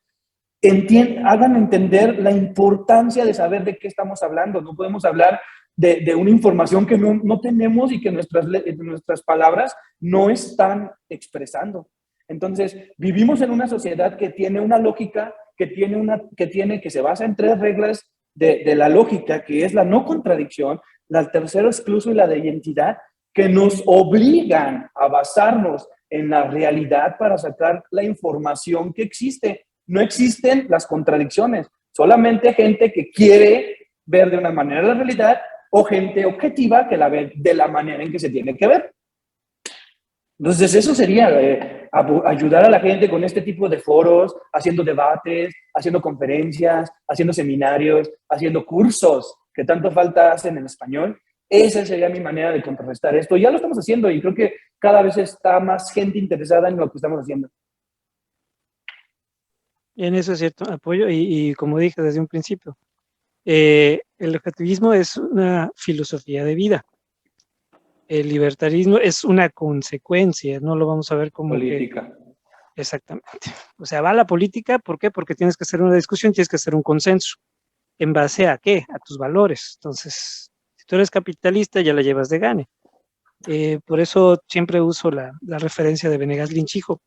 Hagan entender la importancia de saber de qué estamos hablando. No podemos hablar de una información que no tenemos y que nuestras palabras no están expresando. Entonces, vivimos en una sociedad que tiene una lógica, que se basa en 3 reglas de la lógica, que es la no contradicción, la tercera excluso y la de identidad, que nos obligan a basarnos en la realidad para sacar la información que existe. No existen las contradicciones, solamente gente que quiere ver de una manera la realidad o gente objetiva que la ve de la manera en que se tiene que ver. Entonces eso sería ayudar a la gente con este tipo de foros, haciendo debates, haciendo conferencias, haciendo seminarios, haciendo cursos que tanto falta hacen en español. Esa sería mi manera de contrarrestar esto. Ya lo estamos haciendo y creo que cada vez está más gente interesada en lo que estamos haciendo. Y en eso es cierto, apoyo, y como dije desde un principio, el objetivismo es una filosofía de vida. El libertarismo es una consecuencia, no lo vamos a ver como política. Exactamente. O sea, va la política, ¿por qué? Porque tienes que hacer una discusión, tienes que hacer un consenso. ¿En base a qué? A tus valores. Entonces, si tú eres capitalista, ya la llevas de gane. Por eso siempre uso la referencia de Venegas Linchijo.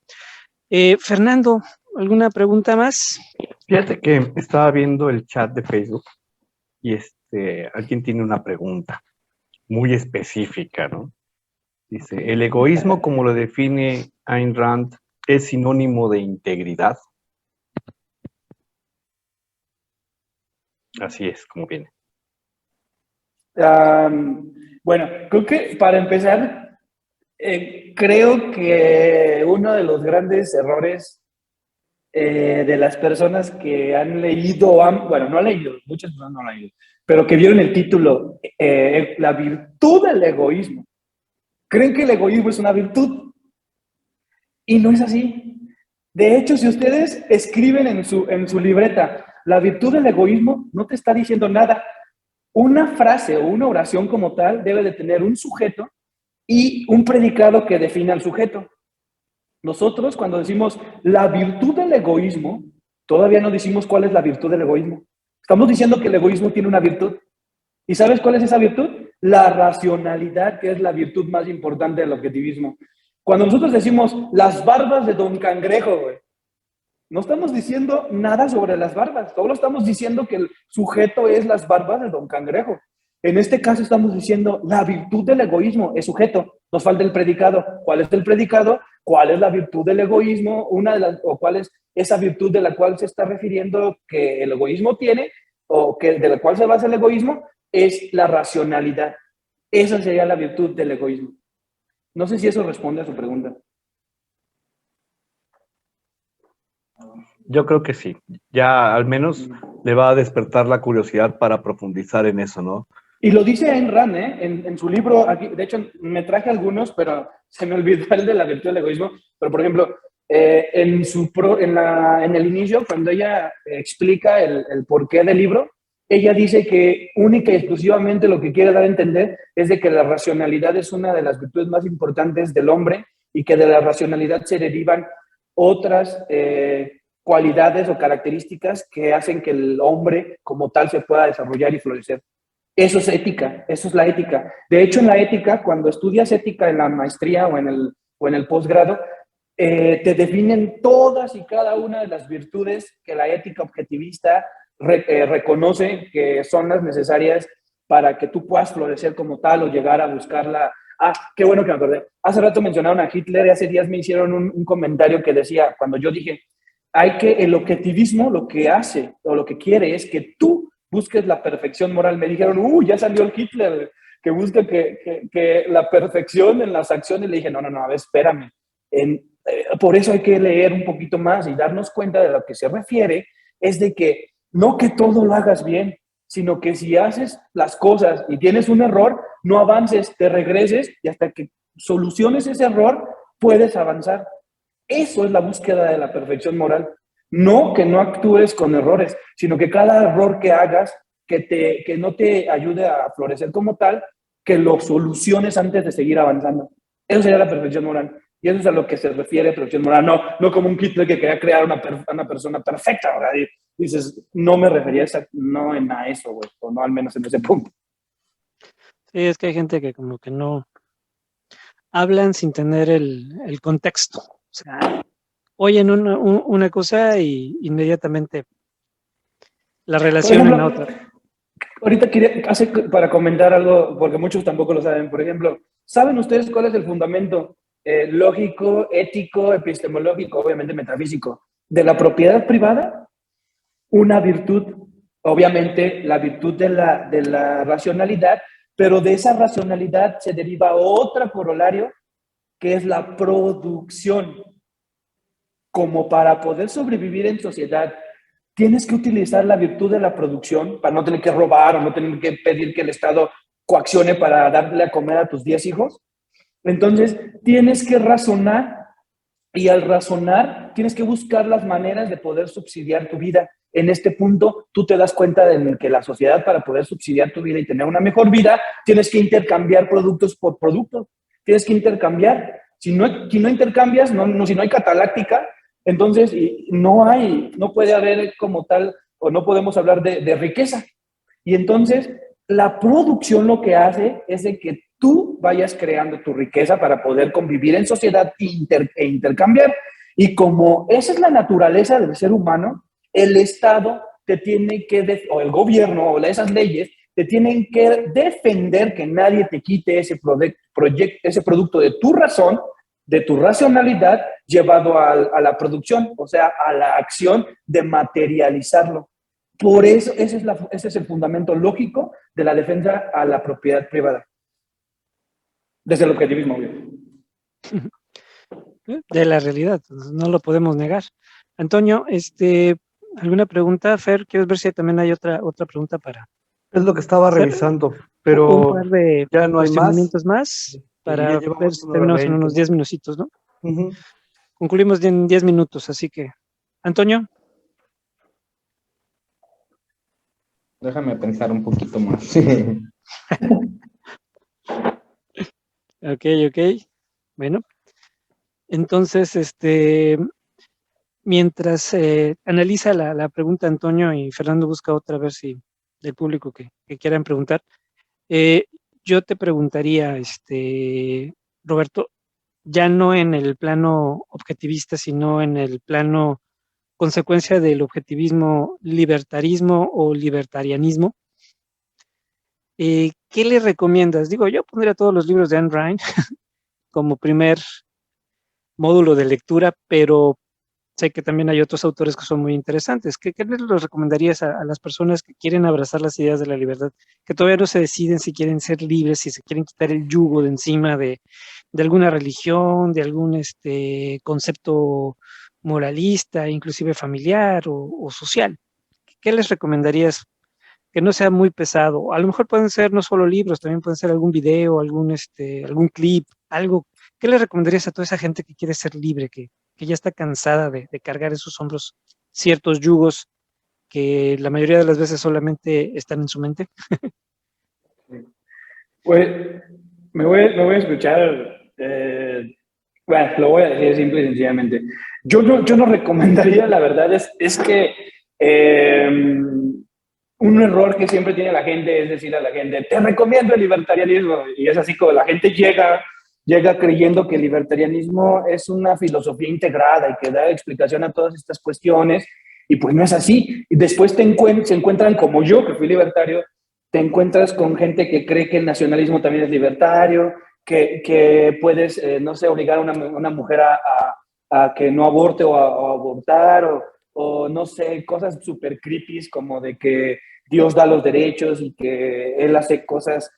Fernando, ¿alguna pregunta más? Fíjate que estaba viendo el chat de Facebook y alguien tiene una pregunta muy específica, ¿no? Dice, ¿el egoísmo como lo define Ayn Rand es sinónimo de integridad? Así es, como viene. Bueno, creo que para empezar, creo que uno de los grandes errores de las personas que han leído, bueno, no han leído, muchas personas no lo han leído, pero que vieron el título, la virtud del egoísmo. Creen que el egoísmo es una virtud y no es así. De hecho, si ustedes escriben en su libreta, la virtud del egoísmo no te está diciendo nada. Una frase o una oración como tal debe de tener un sujeto y un predicado que defina al sujeto. Nosotros cuando decimos la virtud del egoísmo, todavía no decimos cuál es la virtud del egoísmo. Estamos diciendo que el egoísmo tiene una virtud. ¿Y sabes cuál es esa virtud? La racionalidad, que es la virtud más importante del objetivismo. Cuando nosotros decimos las barbas de Don Cangrejo, güey, no estamos diciendo nada sobre las barbas, solo estamos diciendo que el sujeto es las barbas de Don Cangrejo. En este caso estamos diciendo la virtud del egoísmo es sujeto, nos falta el predicado. ¿Cuál es el predicado? ¿Cuál es la virtud del egoísmo? O cuál es esa virtud de la cual se está refiriendo que el egoísmo tiene, o que de la cual se basa el egoísmo, es la racionalidad. Esa sería la virtud del egoísmo. No sé si eso responde a su pregunta. Yo creo que sí. Ya al menos le va a despertar la curiosidad para profundizar en eso, ¿no? Y lo dice Ayn Rand, en su libro, aquí, de hecho me traje algunos, pero se me olvidó el de la virtud del egoísmo. Pero por ejemplo, en el inicio, cuando ella explica el porqué del libro, ella dice que única y exclusivamente lo que quiere dar a entender es de que la racionalidad es una de las virtudes más importantes del hombre y que de la racionalidad se derivan otras cualidades o características que hacen que el hombre como tal se pueda desarrollar y florecer. Eso es ética, eso es la ética. De hecho, en la ética, cuando estudias ética en la maestría o en el posgrado, te definen todas y cada una de las virtudes que la ética objetivista reconoce que son las necesarias para que tú puedas florecer como tal o llegar a buscarla. Ah, qué bueno que me acordé. Hace rato mencionaron a Hitler y hace días me hicieron un comentario que decía, cuando yo dije, el objetivismo lo que hace o lo que quiere es que tú busques la perfección moral. Me dijeron, ya salió el Hitler, que busca que la perfección en las acciones. Le dije, no, a ver, espérame. Por eso hay que leer un poquito más y darnos cuenta de lo que se refiere, es de que no que todo lo hagas bien, sino que si haces las cosas y tienes un error, no avances, te regreses y hasta que soluciones ese error, puedes avanzar. Eso es la búsqueda de la perfección moral. No que no actúes con errores, sino que cada error que hagas que no te ayude a florecer como tal, que lo soluciones antes de seguir avanzando. Eso sería la perfección moral. Y eso es a lo que se refiere perfección moral. No como un Hitler que quería crear una persona perfecta, ¿verdad? Y dices, no me refería a eso, güey, o no al menos en ese punto. Sí, es que hay gente que como que no hablan sin tener el contexto. O sea, oyen una cosa y inmediatamente la relacionan a otra. Ahorita para comentar algo, porque muchos tampoco lo saben. Por ejemplo, ¿saben ustedes cuál es el fundamento lógico, ético, epistemológico, obviamente metafísico, de la propiedad privada? Una virtud, obviamente la virtud de la racionalidad, pero de esa racionalidad se deriva otra corolario que es la producción. Como para poder sobrevivir en sociedad, tienes que utilizar la virtud de la producción para no tener que robar o no tener que pedir que el Estado coaccione para darle a comer a tus 10 hijos. Entonces, tienes que razonar y al razonar tienes que buscar las maneras de poder subsidiar tu vida. En este punto, tú te das cuenta de que la sociedad, para poder subsidiar tu vida y tener una mejor vida, tienes que intercambiar productos por productos. Tienes que intercambiar. Si no intercambias, si no hay cataláctica, entonces no puede haber como tal, o no podemos hablar de riqueza. Y entonces, la producción lo que hace es de que tú vayas creando tu riqueza para poder convivir en sociedad e intercambiar. Y como esa es la naturaleza del ser humano, el Estado te tiene que, o el gobierno, o esas leyes, te tienen que defender que nadie te quite ese producto de tu razón, de tu racionalidad, llevado a la producción, o sea, a la acción de materializarlo. Por eso, ese es el fundamento lógico de la defensa a la propiedad privada. Desde el objetivismo, obvio. De la realidad, no lo podemos negar. Antonio, ¿alguna pregunta? Fer, ¿quieres ver si también hay otra pregunta para Es lo que estaba hacer? revisando, pero Un par de ya no hay más. cuestionamientos más para ver si terminamos en unos 10 minutitos, ¿no? Uh-huh. Concluimos en 10 minutos, así que, Antonio. Déjame pensar un poquito más. Ok. Bueno, entonces, mientras analiza la pregunta Antonio y Fernando busca otra, a ver si del público que quieran preguntar, yo te preguntaría, Roberto, ya no en el plano objetivista, sino en el plano consecuencia del objetivismo, libertarismo o libertarianismo. ¿Qué le recomiendas? Digo, yo pondría todos los libros de Ayn Rand como primer módulo de lectura, pero sé que también hay otros autores que son muy interesantes. ¿Qué les recomendarías a las personas que quieren abrazar las ideas de la libertad, que todavía no se deciden si quieren ser libres, si se quieren quitar el yugo de encima de alguna religión, de algún concepto moralista, inclusive familiar o social? ¿Qué les recomendarías que no sea muy pesado? A lo mejor pueden ser no solo libros, también pueden ser algún video, algún clip, algo. ¿Qué les recomendarías a toda esa gente que quiere ser libre, que ya está cansada de cargar en sus hombros ciertos yugos que la mayoría de las veces solamente están en su mente? Pues me voy a escuchar, bueno, lo voy a decir simple y sencillamente. Yo no recomendaría, la verdad, es que un error que siempre tiene la gente es decir a la gente, te recomiendo el libertarianismo, y es así como la gente llega creyendo que el libertarianismo es una filosofía integrada y que da explicación a todas estas cuestiones, y pues no es así. Y después se encuentran como yo, que fui libertario, te encuentras con gente que cree que el nacionalismo también es libertario, que puedes, no sé, obligar a una mujer a que no aborte o a abortar, o no sé, cosas súper creepy como de que Dios da los derechos y que Él hace cosas,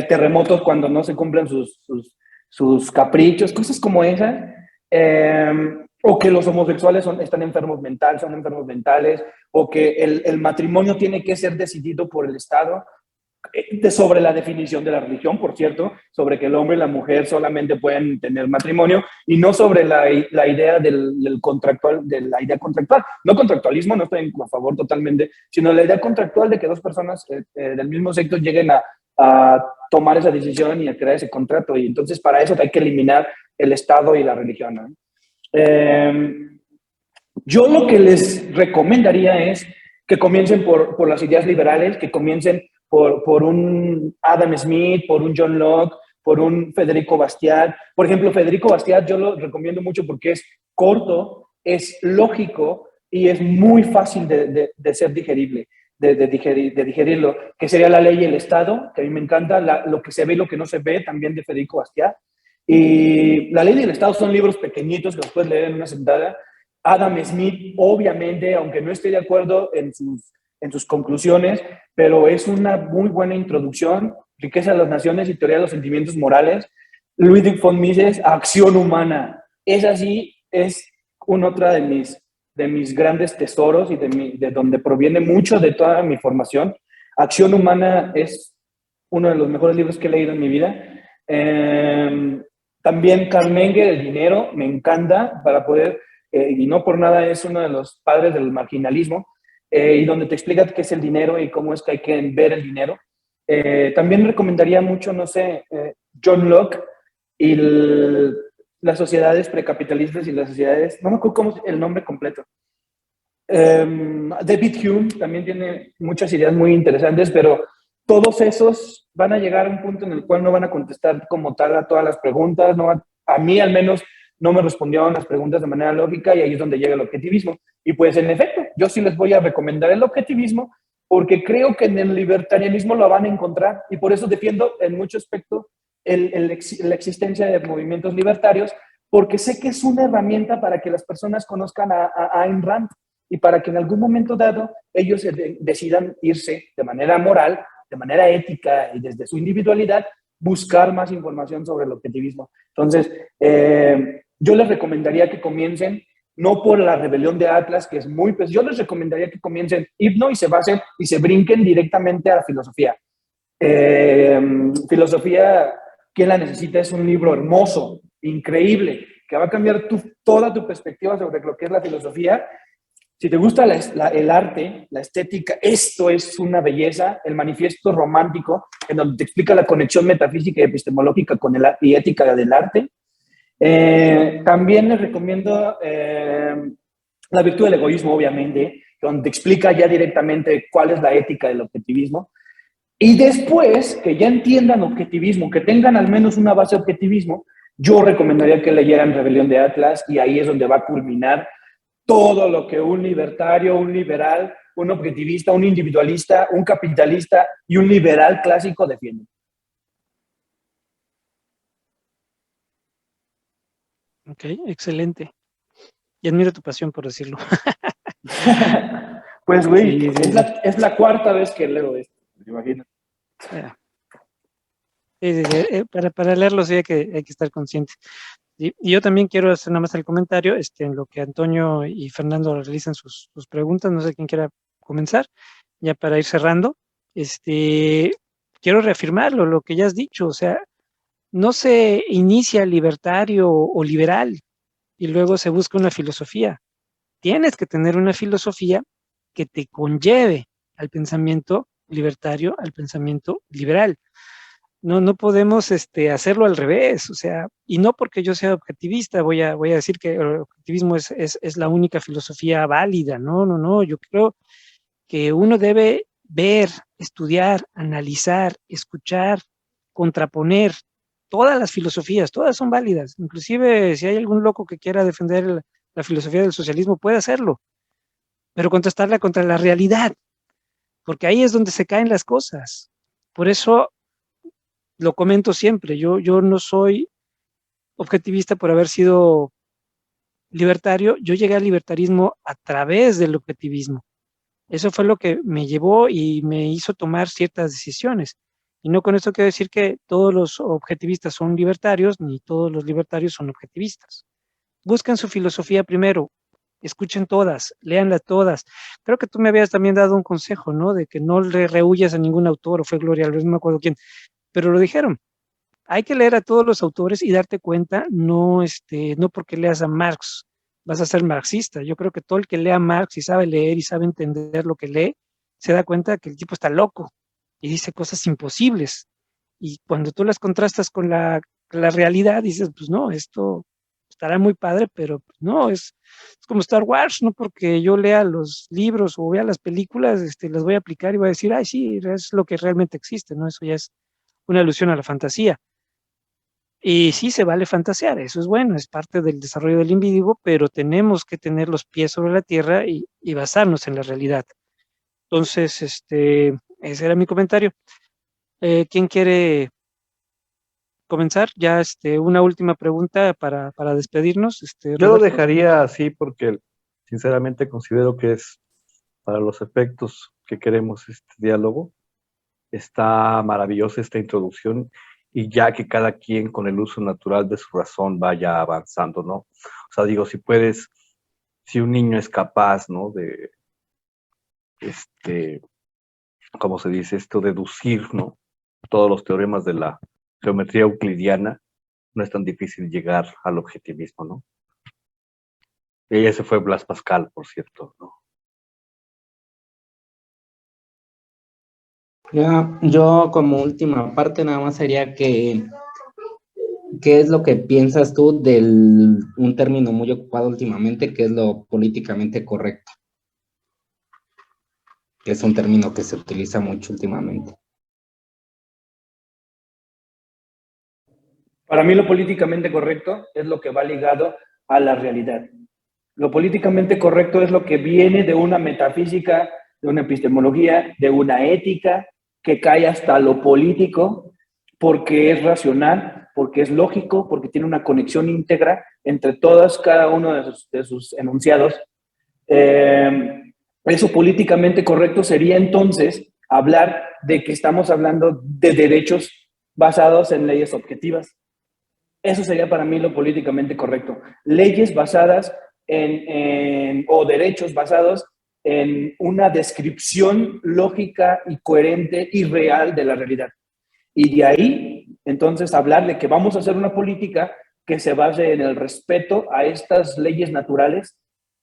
terremotos cuando no se cumplen sus caprichos, cosas como esas. O que los homosexuales son enfermos mentales, o que el matrimonio tiene que ser decidido por el Estado, sobre la definición de la religión, por cierto, sobre que el hombre y la mujer solamente pueden tener matrimonio, y no sobre la idea del contractual, de la idea contractual. No contractualismo, no estoy a favor totalmente, sino la idea contractual de que dos personas del mismo sexo lleguen a tomar esa decisión y a crear ese contrato, y entonces para eso hay que eliminar el Estado y la religión, ¿no? Yo lo que les recomendaría es que comiencen por las ideas liberales, que comiencen por un Adam Smith, por un John Locke, por un Federico Bastiat. Por ejemplo, Federico Bastiat yo lo recomiendo mucho porque es corto, es lógico y es muy fácil de ser digerible, de digerirlo, que sería La ley y el Estado, que a mí me encanta, lo que se ve y lo que no se ve, también de Federico Bastiat. Y La ley y el Estado son libros pequeñitos que los puedes leer en una sentada. Adam Smith, obviamente, aunque no esté de acuerdo en sus conclusiones, pero es una muy buena introducción. Riqueza de las Naciones y Teoría de los Sentimientos Morales. Ludwig von Mises, Acción Humana. Esa sí es otra de mis grandes tesoros y de donde proviene mucho de toda mi formación. Acción Humana es uno de los mejores libros que he leído en mi vida. También Karl Menger, El dinero, me encanta para poder, y no por nada es uno de los padres del marginalismo, y donde te explica qué es el dinero y cómo es que hay que ver el dinero. También recomendaría mucho, no sé, John Locke y las sociedades precapitalistas y las sociedades, no me acuerdo cómo es el nombre completo. David Hume también tiene muchas ideas muy interesantes, pero todos esos van a llegar a un punto en el cual no van a contestar como tal a todas las preguntas, no a mí al menos no me respondieron las preguntas de manera lógica y ahí es donde llega el objetivismo. Y pues en efecto, yo sí les voy a recomendar el objetivismo porque creo que en el libertarianismo lo van a encontrar y por eso defiendo en mucho aspecto la existencia de movimientos libertarios, porque sé que es una herramienta para que las personas conozcan a Ayn Rand y para que en algún momento dado ellos decidan irse de manera moral, de manera ética y desde su individualidad, buscar más información sobre el objetivismo. Entonces, yo les recomendaría que comiencen no por la rebelión de Atlas, que es muy, pues yo les recomendaría que comiencen hipno y se basen y se brinquen directamente a la filosofía. Filosofía, ¿quién la necesita? Es un libro hermoso, increíble, que va a cambiar toda tu perspectiva sobre lo que es la filosofía. Si te gusta el arte, la estética, esto es una belleza, el manifiesto romántico, en donde te explica la conexión metafísica y epistemológica con el arte y ética del arte. También les recomiendo La virtud del egoísmo, obviamente, donde explica ya directamente cuál es la ética del objetivismo. Y después, que ya entiendan objetivismo, que tengan al menos una base de objetivismo, yo recomendaría que leyeran Rebelión de Atlas y ahí es donde va a culminar todo lo que un libertario, un liberal, un objetivista, un individualista, un capitalista y un liberal clásico defienden. Ok, excelente. Y admiro tu pasión por decirlo. Pues, güey, Sí, sí, es, sí. es la cuarta vez que leo esto, ¿te imaginas? Yeah. Sí, sí, sí. Para leerlo sí hay que estar consciente. Y yo también quiero hacer nada más el comentario en lo que Antonio y Fernando realizan sus preguntas. No sé quién quiera comenzar, ya para ir cerrando. Quiero reafirmarlo, lo que ya has dicho. O sea, no se inicia libertario o liberal y luego se busca una filosofía. Tienes que tener una filosofía que te conlleve al pensamiento libertario, al pensamiento liberal. No podemos hacerlo al revés, o sea, y no porque yo sea objetivista, voy a decir que el objetivismo es la única filosofía válida, no, yo creo que uno debe ver, estudiar, analizar, escuchar, contraponer todas las filosofías, todas son válidas, inclusive si hay algún loco que quiera defender la filosofía del socialismo, puede hacerlo, pero contrastarla contra la realidad, porque ahí es donde se caen las cosas. Por eso lo comento siempre, yo no soy objetivista por haber sido libertario, yo llegué al libertarismo a través del objetivismo. Eso fue lo que me llevó y me hizo tomar ciertas decisiones. Y no con esto quiero decir que todos los objetivistas son libertarios, ni todos los libertarios son objetivistas. Busquen su filosofía primero, escuchen todas, léanlas todas. Creo que tú me habías también dado un consejo, ¿no? De que no le rehuyas a ningún autor, o fue Gloria Alves, no me acuerdo quién, pero lo dijeron. Hay que leer a todos los autores y darte cuenta, no porque leas a Marx vas a ser marxista. Yo creo que todo el que lea a Marx y sabe leer y sabe entender lo que lee, se da cuenta que el tipo está loco y dice cosas imposibles. Y cuando tú las contrastas con la realidad, dices, pues no, esto estará muy padre, pero pues no, es como Star Wars, no porque yo lea los libros o vea las películas, las voy a aplicar y voy a decir, ay, sí, es lo que realmente existe, ¿no? Eso ya es una alusión a la fantasía. Y sí se vale fantasear, eso es bueno, es parte del desarrollo del individuo, pero tenemos que tener los pies sobre la tierra y basarnos en la realidad. Entonces, ese era mi comentario. ¿Quién quiere comenzar? Ya, una última pregunta para despedirnos. Yo lo Roberto. dejaría así porque sinceramente considero que es para los efectos que queremos este diálogo. Está maravillosa esta introducción y ya que cada quien con el uso natural de su razón vaya avanzando, ¿no? O sea, digo, si un niño es capaz, ¿no? De, ¿cómo se dice esto? Deducir, ¿no? Todos los teoremas de la geometría euclidiana, no es tan difícil llegar al objetivismo, ¿no? Y ese fue Blas Pascal, por cierto, ¿no? Yo como última parte nada más sería que, ¿qué es lo que piensas tú del un término muy ocupado últimamente, que es lo políticamente correcto? Que es un término que se utiliza mucho últimamente. Para mí lo políticamente correcto es lo que va ligado a la realidad. Lo políticamente correcto es lo que viene de una metafísica, de una epistemología, de una ética que cae hasta lo político porque es racional, porque es lógico, porque tiene una conexión íntegra entre todas, cada uno de sus enunciados. Eso políticamente correcto sería entonces hablar de que estamos hablando de derechos basados en leyes objetivas. Eso sería para mí lo políticamente correcto. Leyes basadas o derechos basados en una descripción lógica y coherente y real de la realidad. Y de ahí, entonces, hablar de que vamos a hacer una política que se base en el respeto a estas leyes naturales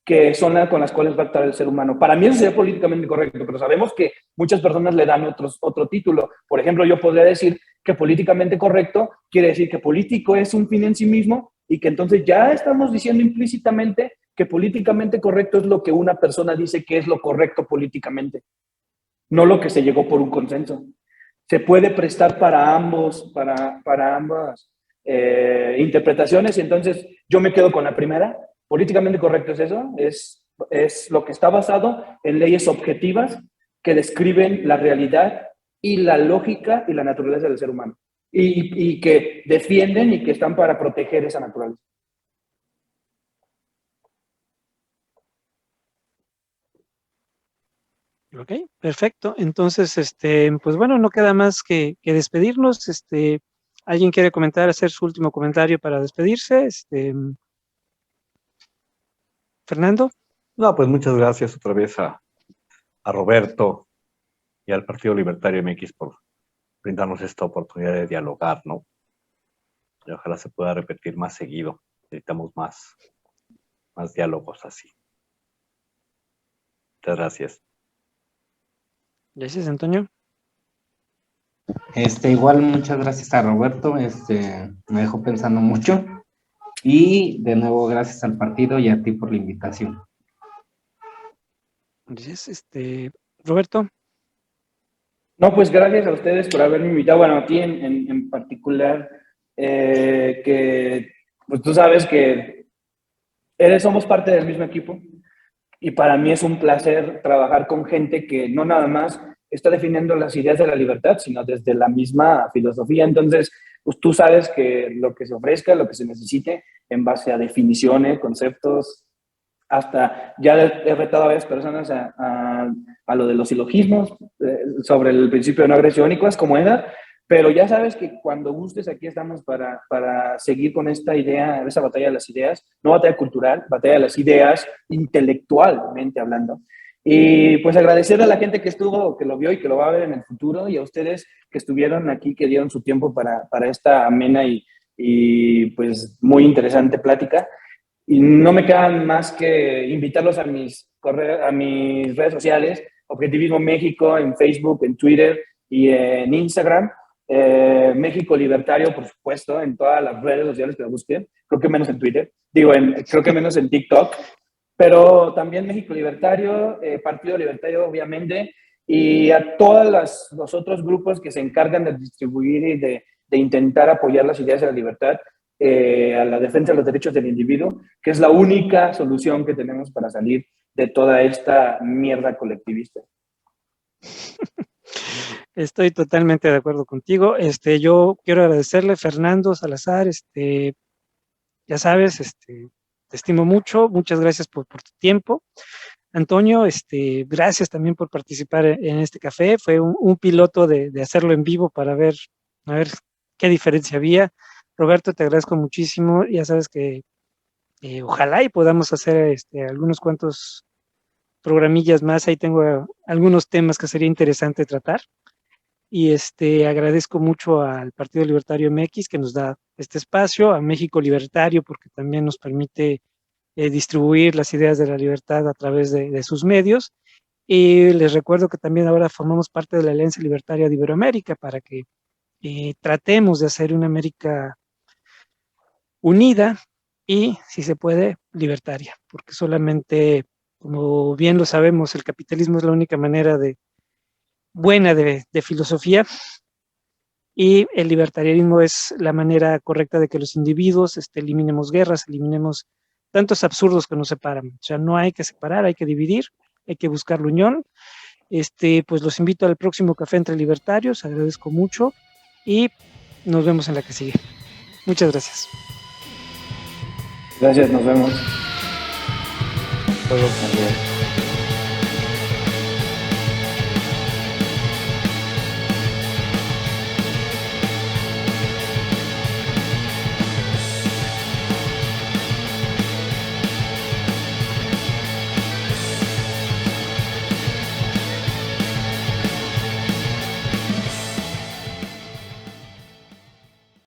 que son las con las cuales va a actuar el ser humano. Para mí eso sería políticamente correcto, pero sabemos que muchas personas le dan otro título. Por ejemplo, yo podría decir que políticamente correcto quiere decir que político es un fin en sí mismo y que entonces ya estamos diciendo implícitamente que políticamente correcto es lo que una persona dice que es lo correcto políticamente, no lo que se llegó por un consenso. Se puede prestar para ambas interpretaciones y entonces yo me quedo con la primera. Políticamente correcto es eso, es lo que está basado en leyes objetivas que describen la realidad y la lógica y la naturaleza del ser humano y que defienden y que están para proteger esa naturaleza. Ok, perfecto. Entonces, pues bueno, no queda más que despedirnos. ¿Alguien quiere comentar, hacer su último comentario para despedirse? Fernando. No, pues muchas gracias otra vez a Roberto y al Partido Libertario MX por brindarnos esta oportunidad de dialogar, ¿no? Y ojalá se pueda repetir más seguido. Necesitamos más diálogos así. Muchas gracias. Gracias, Antonio. Igual muchas gracias a Roberto, me dejó pensando mucho. Y de nuevo, gracias al partido y a ti por la invitación. Gracias, Roberto. No, pues gracias a ustedes por haberme invitado, bueno, a ti en particular, que pues tú sabes que somos parte del mismo equipo y para mí es un placer trabajar con gente que no nada más está definiendo las ideas de la libertad, sino desde la misma filosofía. Entonces, pues tú sabes que lo que se ofrezca, lo que se necesite, en base a definiciones, conceptos, hasta ya he retado a varias personas a lo de los silogismos, sobre el principio de no agresión y cosas como esa, pero ya sabes que cuando gustes aquí estamos para seguir con esta idea, esa batalla de las ideas, no batalla cultural, batalla de las ideas intelectualmente hablando. Y pues agradecer a la gente que estuvo, que lo vio y que lo va a ver en el futuro, y a ustedes que estuvieron aquí, que dieron su tiempo para esta amena y pues muy interesante plática. Y no me quedan más que invitarlos a mis redes sociales, Objetivismo México, en Facebook, en Twitter y en Instagram. México Libertario, por supuesto, en todas las redes sociales que lo busquen. Creo que menos en Twitter. Creo que menos en TikTok. Pero también México Libertario, Partido Libertario, obviamente. Y a todos los otros grupos que se encargan de distribuir y de intentar apoyar las ideas de la libertad, a la defensa de los derechos del individuo, que es la única solución que tenemos para salir de toda esta mierda colectivista. Estoy totalmente de acuerdo contigo. Yo quiero agradecerle, Fernando Salazar, ya sabes, te estimo mucho. Muchas gracias por tu tiempo. Antonio, gracias también por participar en este café. Fue un piloto de hacerlo en vivo para ver, a ver qué diferencia había. Roberto, te agradezco muchísimo. Ya sabes que ojalá y podamos hacer algunos cuantos programillas más. Ahí tengo algunos temas que sería interesante tratar. Y agradezco mucho al Partido Libertario MX que nos da este espacio, a México Libertario porque también nos permite distribuir las ideas de la libertad a través de sus medios. Y les recuerdo que también ahora formamos parte de la Alianza Libertaria de Iberoamérica para que tratemos de hacer una América unida y, si se puede, libertaria, porque solamente, como bien lo sabemos, el capitalismo es la única manera buena de filosofía, y el libertarianismo es la manera correcta de que los individuos eliminemos guerras, eliminemos tantos absurdos que nos separan. O sea, no hay que separar, hay que dividir, hay que buscar la unión. Pues los invito al próximo Café entre Libertarios, agradezco mucho y nos vemos en la que sigue. Muchas gracias. Gracias, nos vemos. Todo bien.